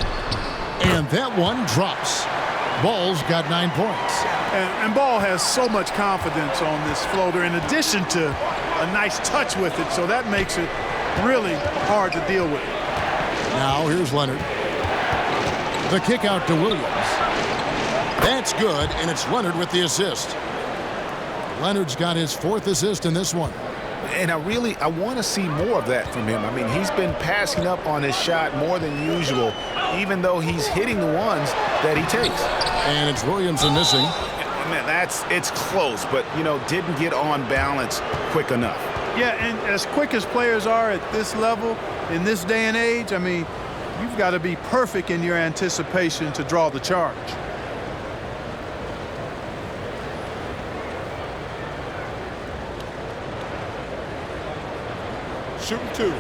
And that one drops. Ball's got 9 points. And Ball has so much confidence on this floater in addition to a nice touch with it, so that makes it really hard to deal with. Now here's Leonard. The kick out to Williams. That's good, and it's Leonard with the assist. Leonard's got his 4th assist in this one. And I want to see more of that from him. I mean, he's been passing up on his shot more than usual, even though he's hitting the ones that he takes. And it's Williamson missing. man, it's close, but, didn't get on balance quick enough. Yeah, and as quick as players are at this level, in this day and age, I mean, you've got to be perfect in your anticipation to draw the charge. Shooting 2.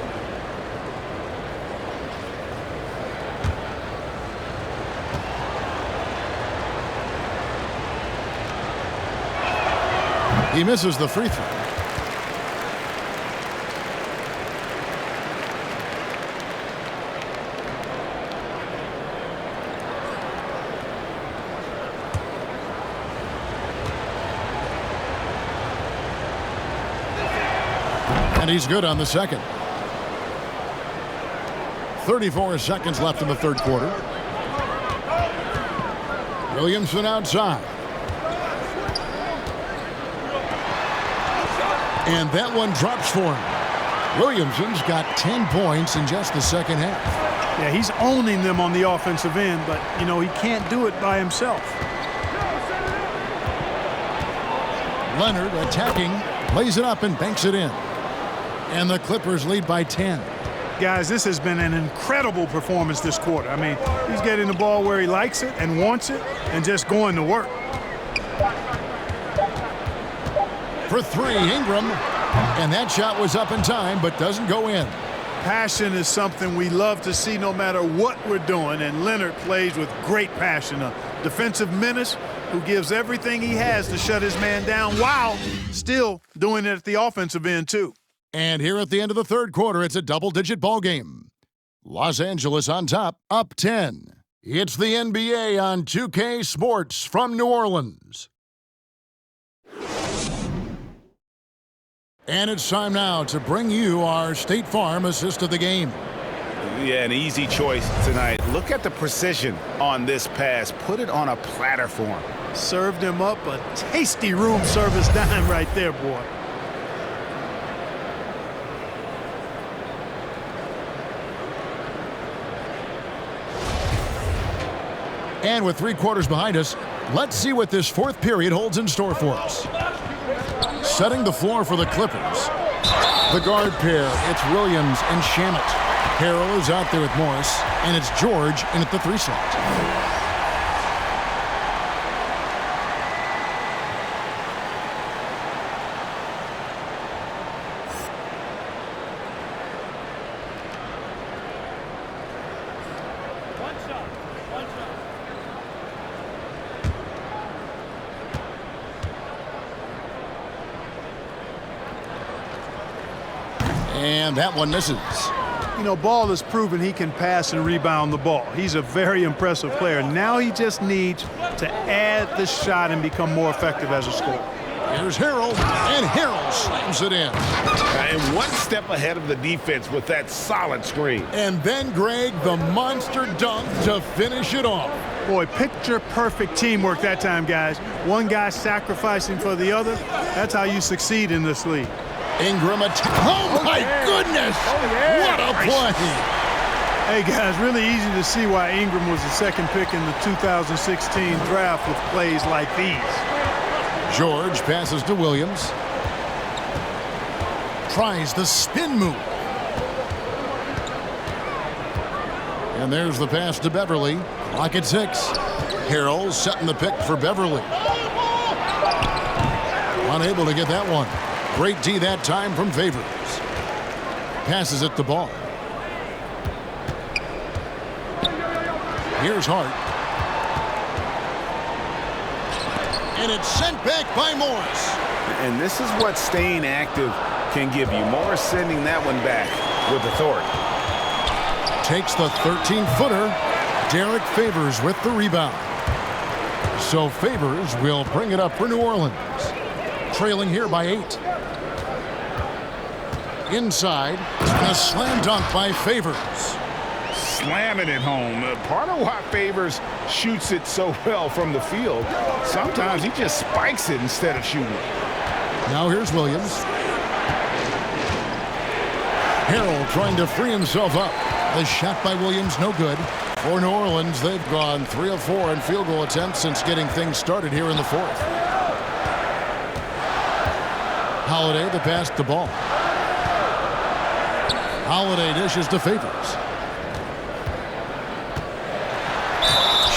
He misses the free throw. And he's good on the second. 34 seconds left in the third quarter. Williamson outside. And that one drops for him. Williamson's got 10 points in just the second half. Yeah, he's owning them on the offensive end, but, he can't do it by himself. Leonard attacking, lays it up and banks it in. And the Clippers lead by 10. Guys, this has been an incredible performance this quarter. I mean, he's getting the ball where he likes it and wants it and just going to work. For 3, Ingram. And that shot was up in time, but doesn't go in. Passion is something we love to see no matter what we're doing, and Leonard plays with great passion. A defensive menace who gives everything he has to shut his man down while still doing it at the offensive end, too. And here at the end of the third quarter, it's a double-digit ball game. Los Angeles on top, up 10. It's the NBA on 2K Sports from New Orleans. And it's time now to bring you our State Farm assist of the game. Yeah, an easy choice tonight. Look at the precision on this pass. Put it on a platter for him. Served him up a tasty room service dime right there, boy. And with 3 quarters behind us, let's see what this fourth period holds in store for us. Setting the floor for the Clippers. The guard pair, it's Williams and Shamet. Harrell is out there with Morris, and it's George in at the 3 slot. And that one misses. Ball has proven he can pass and rebound the ball. He's a very impressive player. Now he just needs to add the shot and become more effective as a scorer. Here's Harrell, and Harrell slams it in. And one step ahead of the defense with that solid screen. And then, Greg, the monster dunk to finish it off. Boy, picture-perfect teamwork that time, guys. One guy sacrificing for the other. That's how you succeed in this league. Ingram oh my goodness! What a play! Hey guys, really easy to see why Ingram was the second pick in the 2016 draft with plays like these. George passes to Williams. Tries the spin move. And there's the pass to Beverly. Clock at 6. Harrell setting the pick for Beverly. Unable to get that one. Great D that time from Favors. Passes it to Ball. Here's Hart. And it's sent back by Morris. And this is what staying active can give you. Morris sending that one back with authority. Takes the 13-footer. Derek Favors with the rebound. So Favors will bring it up for New Orleans. Trailing here by 8. Inside, a slam dunk by Favors. Slamming it home. Part of why Favors shoots it so well from the field, sometimes he just spikes it instead of shooting it. Now here's Williams. Harrell trying to free himself up. The shot by Williams no good. For New Orleans, they've gone 3 of 4 in field goal attempts since getting things started here in the fourth. Holiday to pass the ball. Holiday dishes to Favors.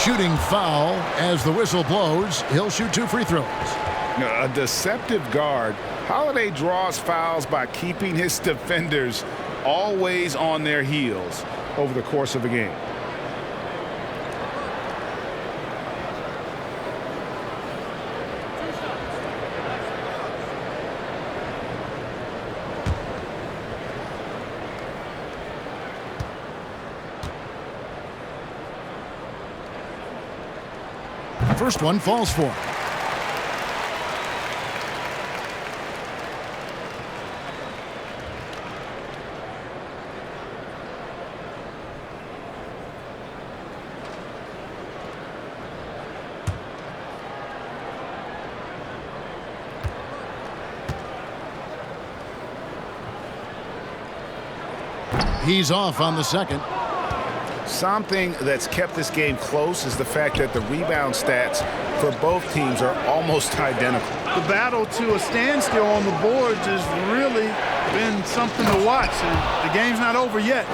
Shooting foul as the whistle blows. He'll shoot 2 free throws. A deceptive guard. Holiday draws fouls by keeping his defenders always on their heels over the course of a game. First one falls for him. He's off on the second. Something that's kept this game close is the fact that the rebound stats for both teams are almost identical. The battle to a standstill on the boards has really been something to watch, and the game's not over yet.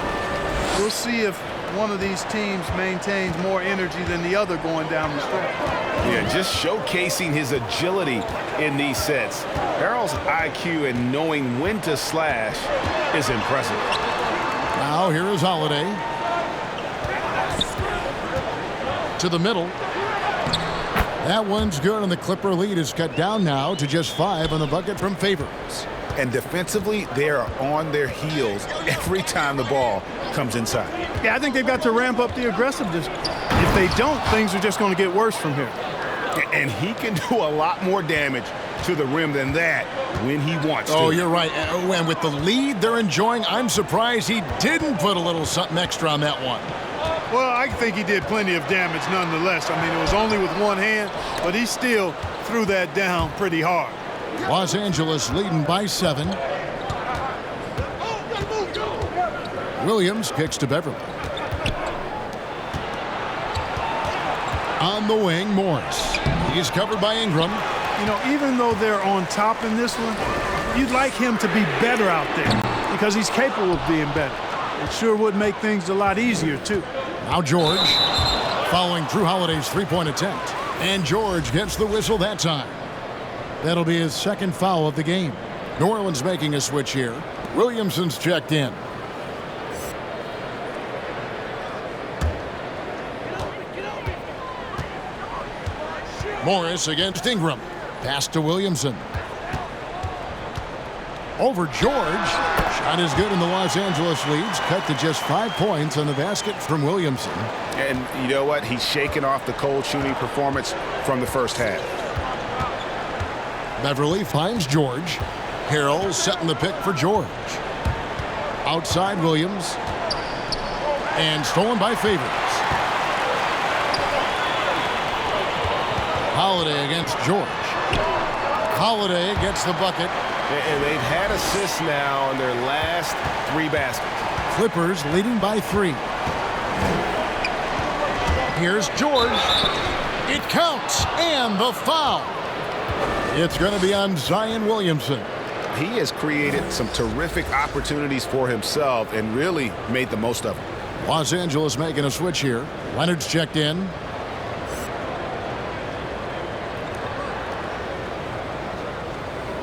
We'll see if one of these teams maintains more energy than the other going down the stretch. Yeah, just showcasing his agility in these sets. Harrell's IQ and knowing when to slash is impressive. Now here is Holiday. To the middle. That one's good, and the Clipper lead is cut down now to just 5 on the bucket from Favors. And defensively, they are on their heels every time the ball comes inside. Yeah, I think they've got to ramp up the aggressiveness. If they don't, things are just going to get worse from here. And he can do a lot more damage to the rim than that when he wants to. Oh, you're right. And with the lead they're enjoying, I'm surprised he didn't put a little something extra on that one. Well, I think he did plenty of damage nonetheless. I mean, it was only with one hand, but he still threw that down pretty hard. Los Angeles leading by 7. Williams kicks to Beverly. On the wing, Morris. He's covered by Ingram. You know, even though they're on top in this one, you'd like him to be better out there because he's capable of being better. It sure would make things a lot easier, too. Now George, following Drew Holiday's three-point attempt. And George gets the whistle that time. That'll be his second foul of the game. New Orleans making a switch here. Williamson's checked in. Morris against Ingram. Pass to Williamson. Over George. Shot is good, and the Los Angeles leads cut to just 5 points on the basket from Williamson. And you know what? He's shaking off the cold shooting performance from the first half. Beverly finds George. Harrell setting the pick for George. Outside Williams. And stolen by Favors. Holiday against George. Holiday gets the bucket. And they've had assists now on their last 3 baskets. Clippers leading by 3. Here's George. It counts, and the foul. It's going to be on Zion Williamson. He has created some terrific opportunities for himself and really made the most of them. Los Angeles making a switch here. Leonard's checked in.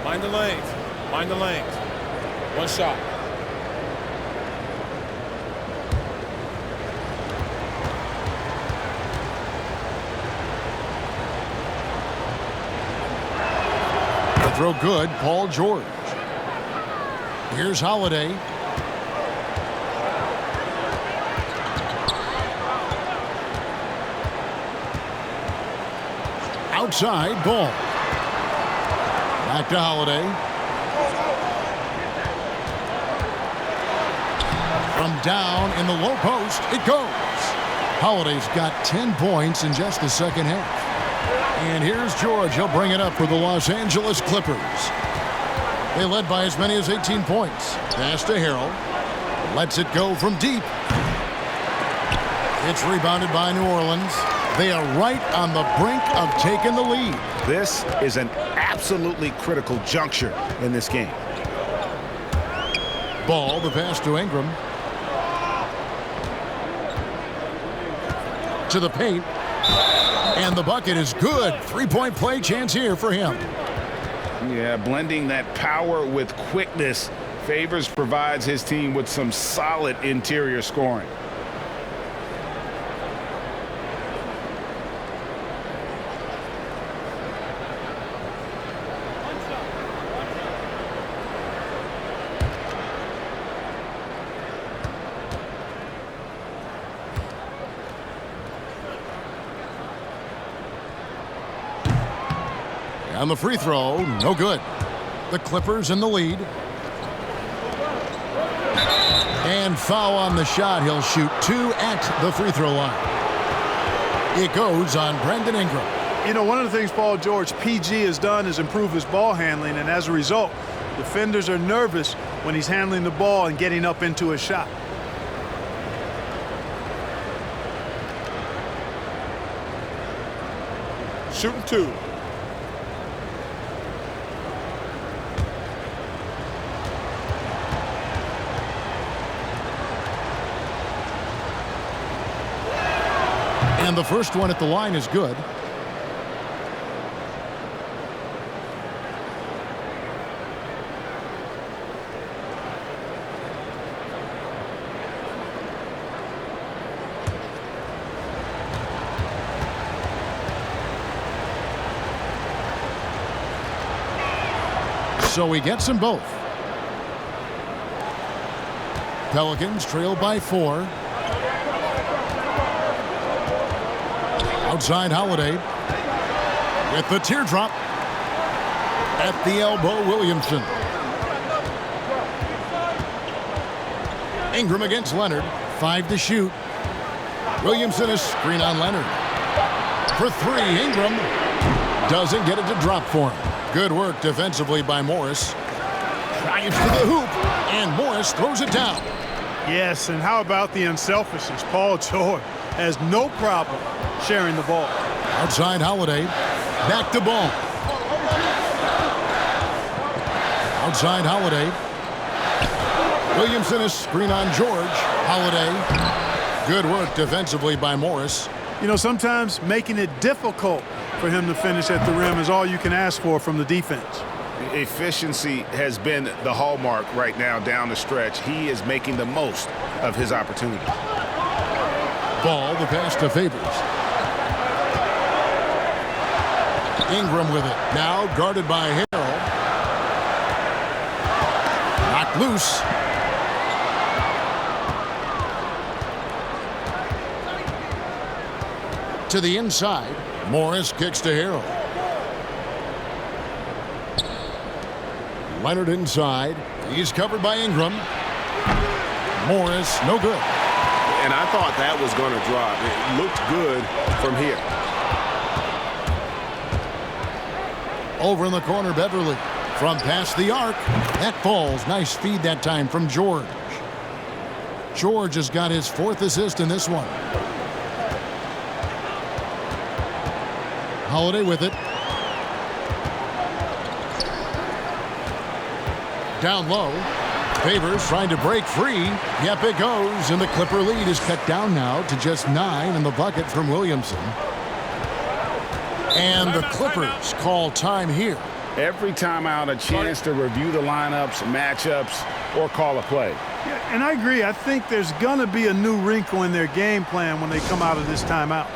Mind the lanes. Mind the lanes. One shot. The throw good, Paul George. Here's Holiday. Outside, ball. Back to Holiday. From down in the low post, it goes. Holiday's got 10 points in just the second half. And here's George. He'll bring it up for the Los Angeles Clippers. They led by as many as 18 points. Pass to Harrell. Lets it go from deep. It's rebounded by New Orleans. They are right on the brink of taking the lead. This is an absolutely critical juncture in this game. Ball, the pass to Ingram. To the paint. And the bucket is good. 3-point play chance here for him. Yeah, blending that power with quickness. Favors provides his team with some solid interior scoring. On the free throw, no good. The Clippers in the lead. And foul on the shot. He'll shoot 2 at the free throw line. It goes on Brandon Ingram. You know, one of the things Paul George, PG, has done is improve his ball handling, and as a result, defenders are nervous when he's handling the ball and getting up into a shot. Shooting 2. And the first one at the line is good. So he gets them both. Pelicans trail by 4. Outside Holiday with the teardrop at the elbow. Williamson. Ingram against Leonard. 5 to shoot. Williamson is screen on Leonard. For 3, Ingram doesn't get it to drop for him. Good work defensively by Morris. Drives to the hoop, and Morris throws it down. Yes, and how about the unselfishness? Paul George has no problem sharing the ball. Outside Holiday. Back to ball. Outside Holiday. Williamson is screen on George. Holiday. Good work defensively by Morris. You know, sometimes making it difficult for him to finish at the rim is all you can ask for from the defense. Efficiency has been the hallmark right now down the stretch. He is making the most of his opportunity. Ball, the pass to Favors. Ingram with it. Now guarded by Harrell. Knocked loose. To the inside. Morris kicks to Harrell. Leonard inside. He's covered by Ingram. Morris, no good. And I thought that was going to drop. It looked good from here. Over in the corner, Beverly. From past the arc. That falls. Nice feed that time from George. George has got his 4th assist in this one. Holiday with it. Down low. Favors trying to break free. Yep, it goes. And the Clipper lead is cut down now to just 9 in the bucket from Williamson. And the Clippers call time here. Every timeout, a chance to review the lineups, matchups, or call a play. Yeah, and I agree. I think there's going to be a new wrinkle in their game plan when they come out of this timeout.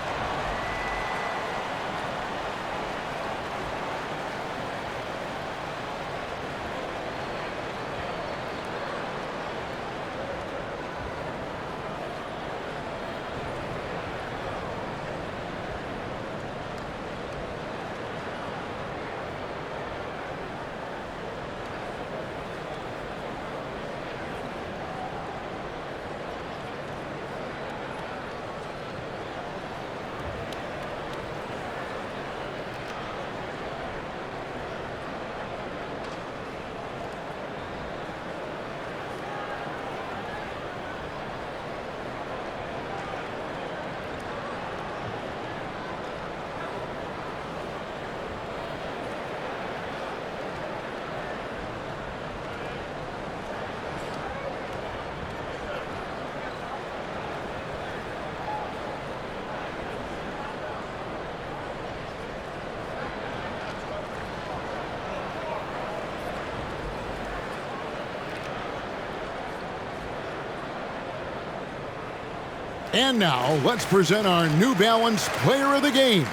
And now, let's present our New Balance Player of the Game,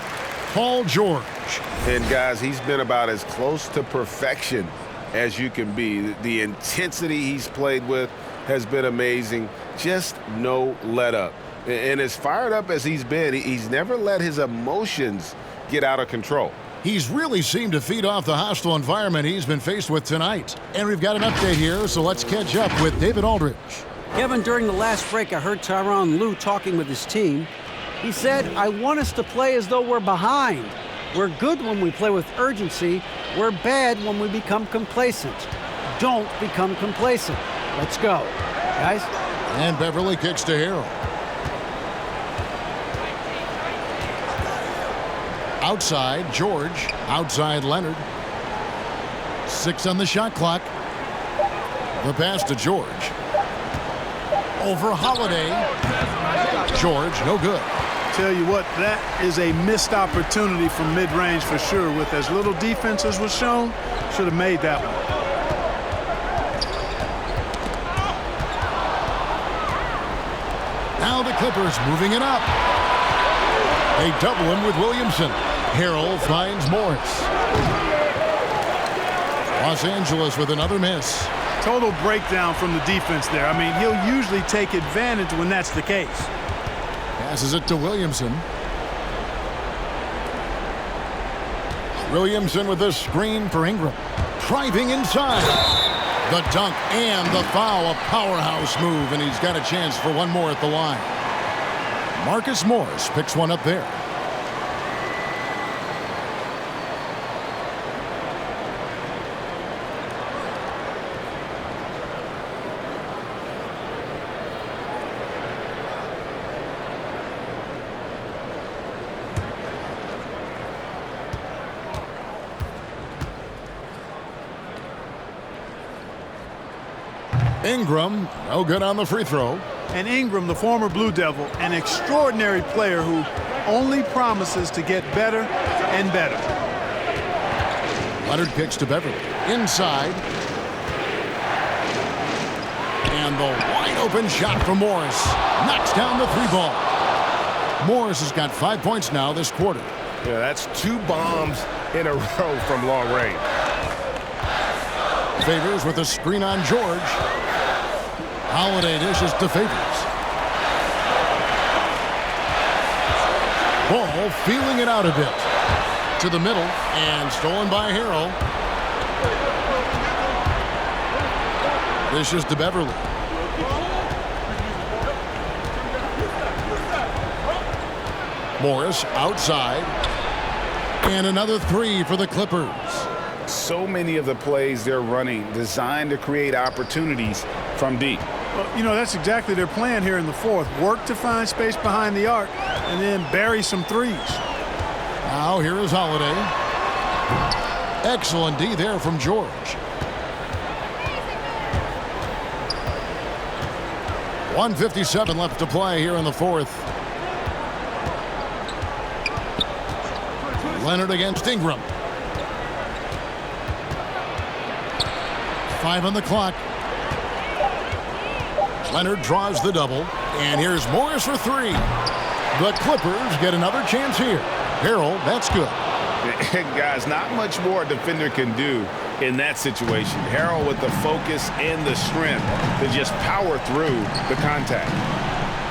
Paul George. And guys, he's been about as close to perfection as you can be. The intensity he's played with has been amazing. Just no let up. And as fired up as he's been, he's never let his emotions get out of control. He's really seemed to feed off the hostile environment he's been faced with tonight. And we've got an update here, so let's catch up with David Aldridge. Kevin, during the last break, I heard Tyronn Lue talking with his team. He said, I want us to play as though we're behind. We're good when we play with urgency. We're bad when we become complacent. Don't become complacent. Let's go, guys. And Beverly kicks to Harrell. Outside, George. Outside, Leonard. 6 on the shot clock. The pass to George. Over Holiday. George, no good. Tell you what, that is a missed opportunity from mid-range for sure. With as little defense as was shown, should have made that one. Now the Clippers moving it up. They double him with Williamson. Harrell finds Morris. Los Angeles with another miss. Total breakdown from the defense there. I mean, he'll usually take advantage when that's the case. Passes it to Williamson. Williamson with the screen for Ingram. Driving inside. The dunk and the foul. A powerhouse move, and he's got a chance for one more at the line. Marcus Morris picks one up there. Ingram, no good on the free throw. And Ingram, the former Blue Devil, an extraordinary player who only promises to get better and better. Leonard kicks to Beverly. Inside. And the wide open shot from Morris. Knocks down the 3-ball. Morris has got 5 points now this quarter. Yeah, that's 2 bombs in a row from long range. Favors with a screen on George. Holiday dishes to Favors. Ball feeling it out a bit. To the middle and stolen by Harrell. Dishes to Beverly. Morris outside. And another 3 for the Clippers. So many of the plays they're running designed to create opportunities from deep. Well, you know, that's exactly their plan here in the fourth. Work to find space behind the arc and then bury some threes. Now here is Holiday. Excellent D there from George. .157 left to play here in the fourth. Leonard against Ingram. 5 on the clock. Leonard draws the double. And here's Morris for 3. The Clippers get another chance here. Harrell, that's good. Guys, not much more a defender can do in that situation. Harrell with the focus and the strength to just power through the contact.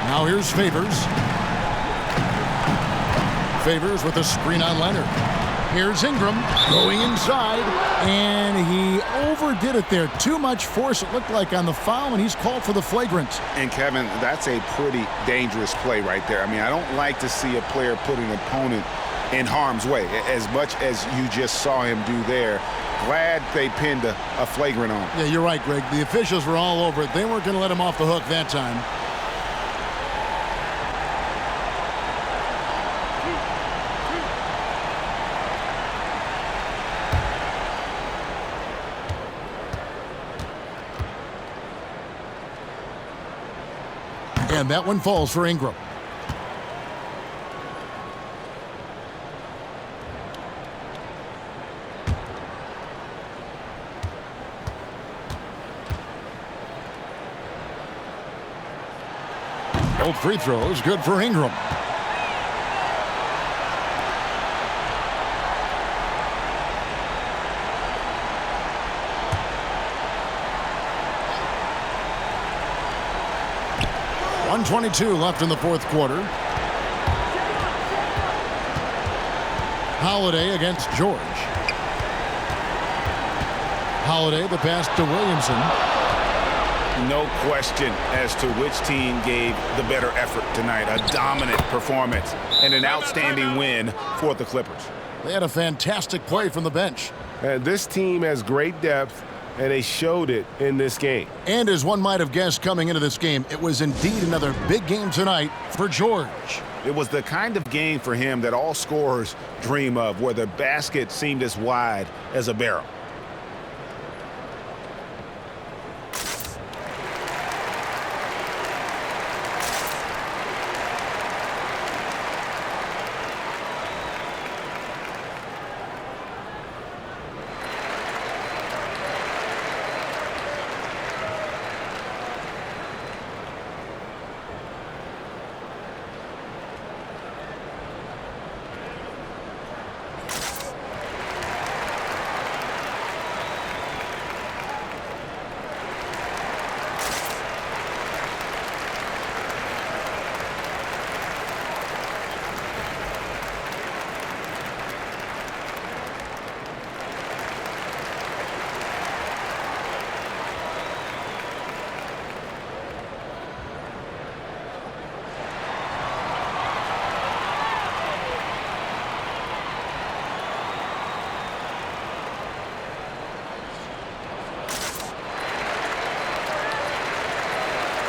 Now here's Favors. Favors with a screen on Leonard. Here's Ingram going inside, and he overdid it there. Too much force, it looked like, on the foul, and he's called for the flagrant. And, Kevin, that's a pretty dangerous play right there. I mean, I don't like to see a player put an opponent in harm's way, as much as you just saw him do there. Glad they pinned a flagrant on him. Yeah, you're right, Greg. The officials were all over it. They weren't going to let him off the hook that time. And that one falls for Ingram. Both free throws good for Ingram. .122 left in the fourth quarter. Holiday against George. Holiday, the pass to Williamson. No question as to which team gave the better effort tonight. A dominant performance and an outstanding win for the Clippers. They had a fantastic play from the bench. This team has great depth, and they showed it in this game. And as one might have guessed coming into this game, it was indeed another big game tonight for George. It was the kind of game for him that all scorers dream of, where the basket seemed as wide as a barrel.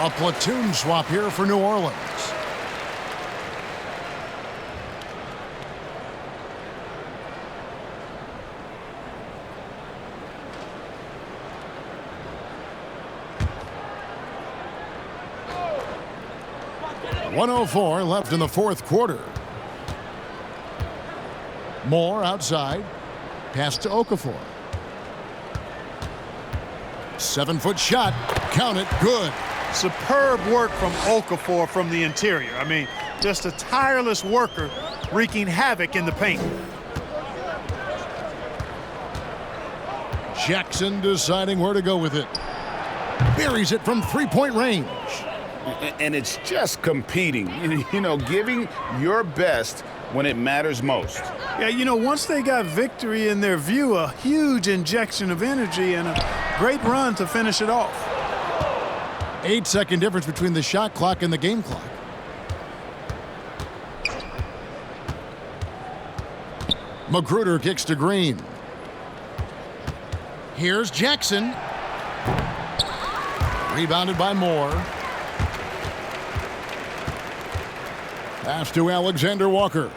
A platoon swap here for New Orleans. .104 left in the fourth quarter. Moore outside. Pass to Okafor. 7-foot shot. Count it. Good. Superb work from Okafor from the interior. I mean, just a tireless worker wreaking havoc in the paint. Jackson deciding where to go with it. Buries it from three-point range. And it's just competing, you know, giving your best when it matters most. Yeah, you know, once they got victory in their view, a huge injection of energy and a great run to finish it off. 8-second difference between the shot clock and the game clock. Magruder kicks to Green. Here's Jackson. Rebounded by Moore. Pass to Alexander Walker.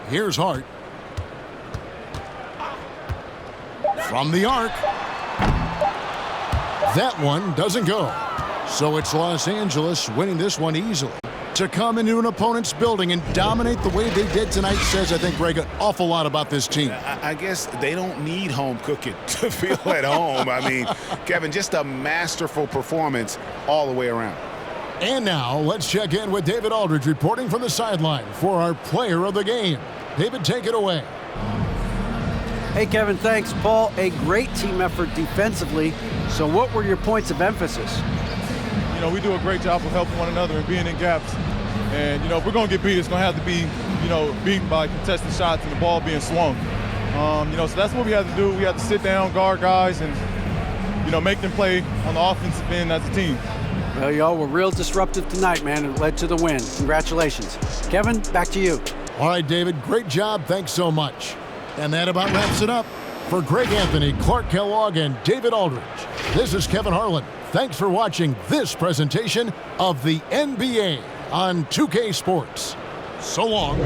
Here's Hart. From the arc. That one doesn't go. So it's Los Angeles winning this one easily. To come into an opponent's building and dominate the way they did tonight says, I think, Greg, an awful lot about this team. I guess they don't need home cooking to feel at home. I mean, Kevin, just a masterful performance all the way around. And now let's check in with David Aldridge reporting from the sideline for our player of the game. David, take it away. Hey, Kevin, thanks. Paul, a great team effort defensively. So what were your points of emphasis? You know, we do a great job of helping one another and being in gaps. And, you know, if we're going to get beat, it's going to have to be, you know, beaten by contested shots and the ball being swung. You know, so that's what we have to do. We have to sit down, guard guys, and, you know, make them play on the offensive end as a team. Well, y'all were real disruptive tonight, man, and it led to the win. Congratulations. Kevin, back to you. All right, David, great job. Thanks so much. And that about wraps it up. For Greg Anthony, Clark Kellogg, and David Aldridge, this is Kevin Harlan. Thanks for watching this presentation of the NBA on 2K Sports. So long.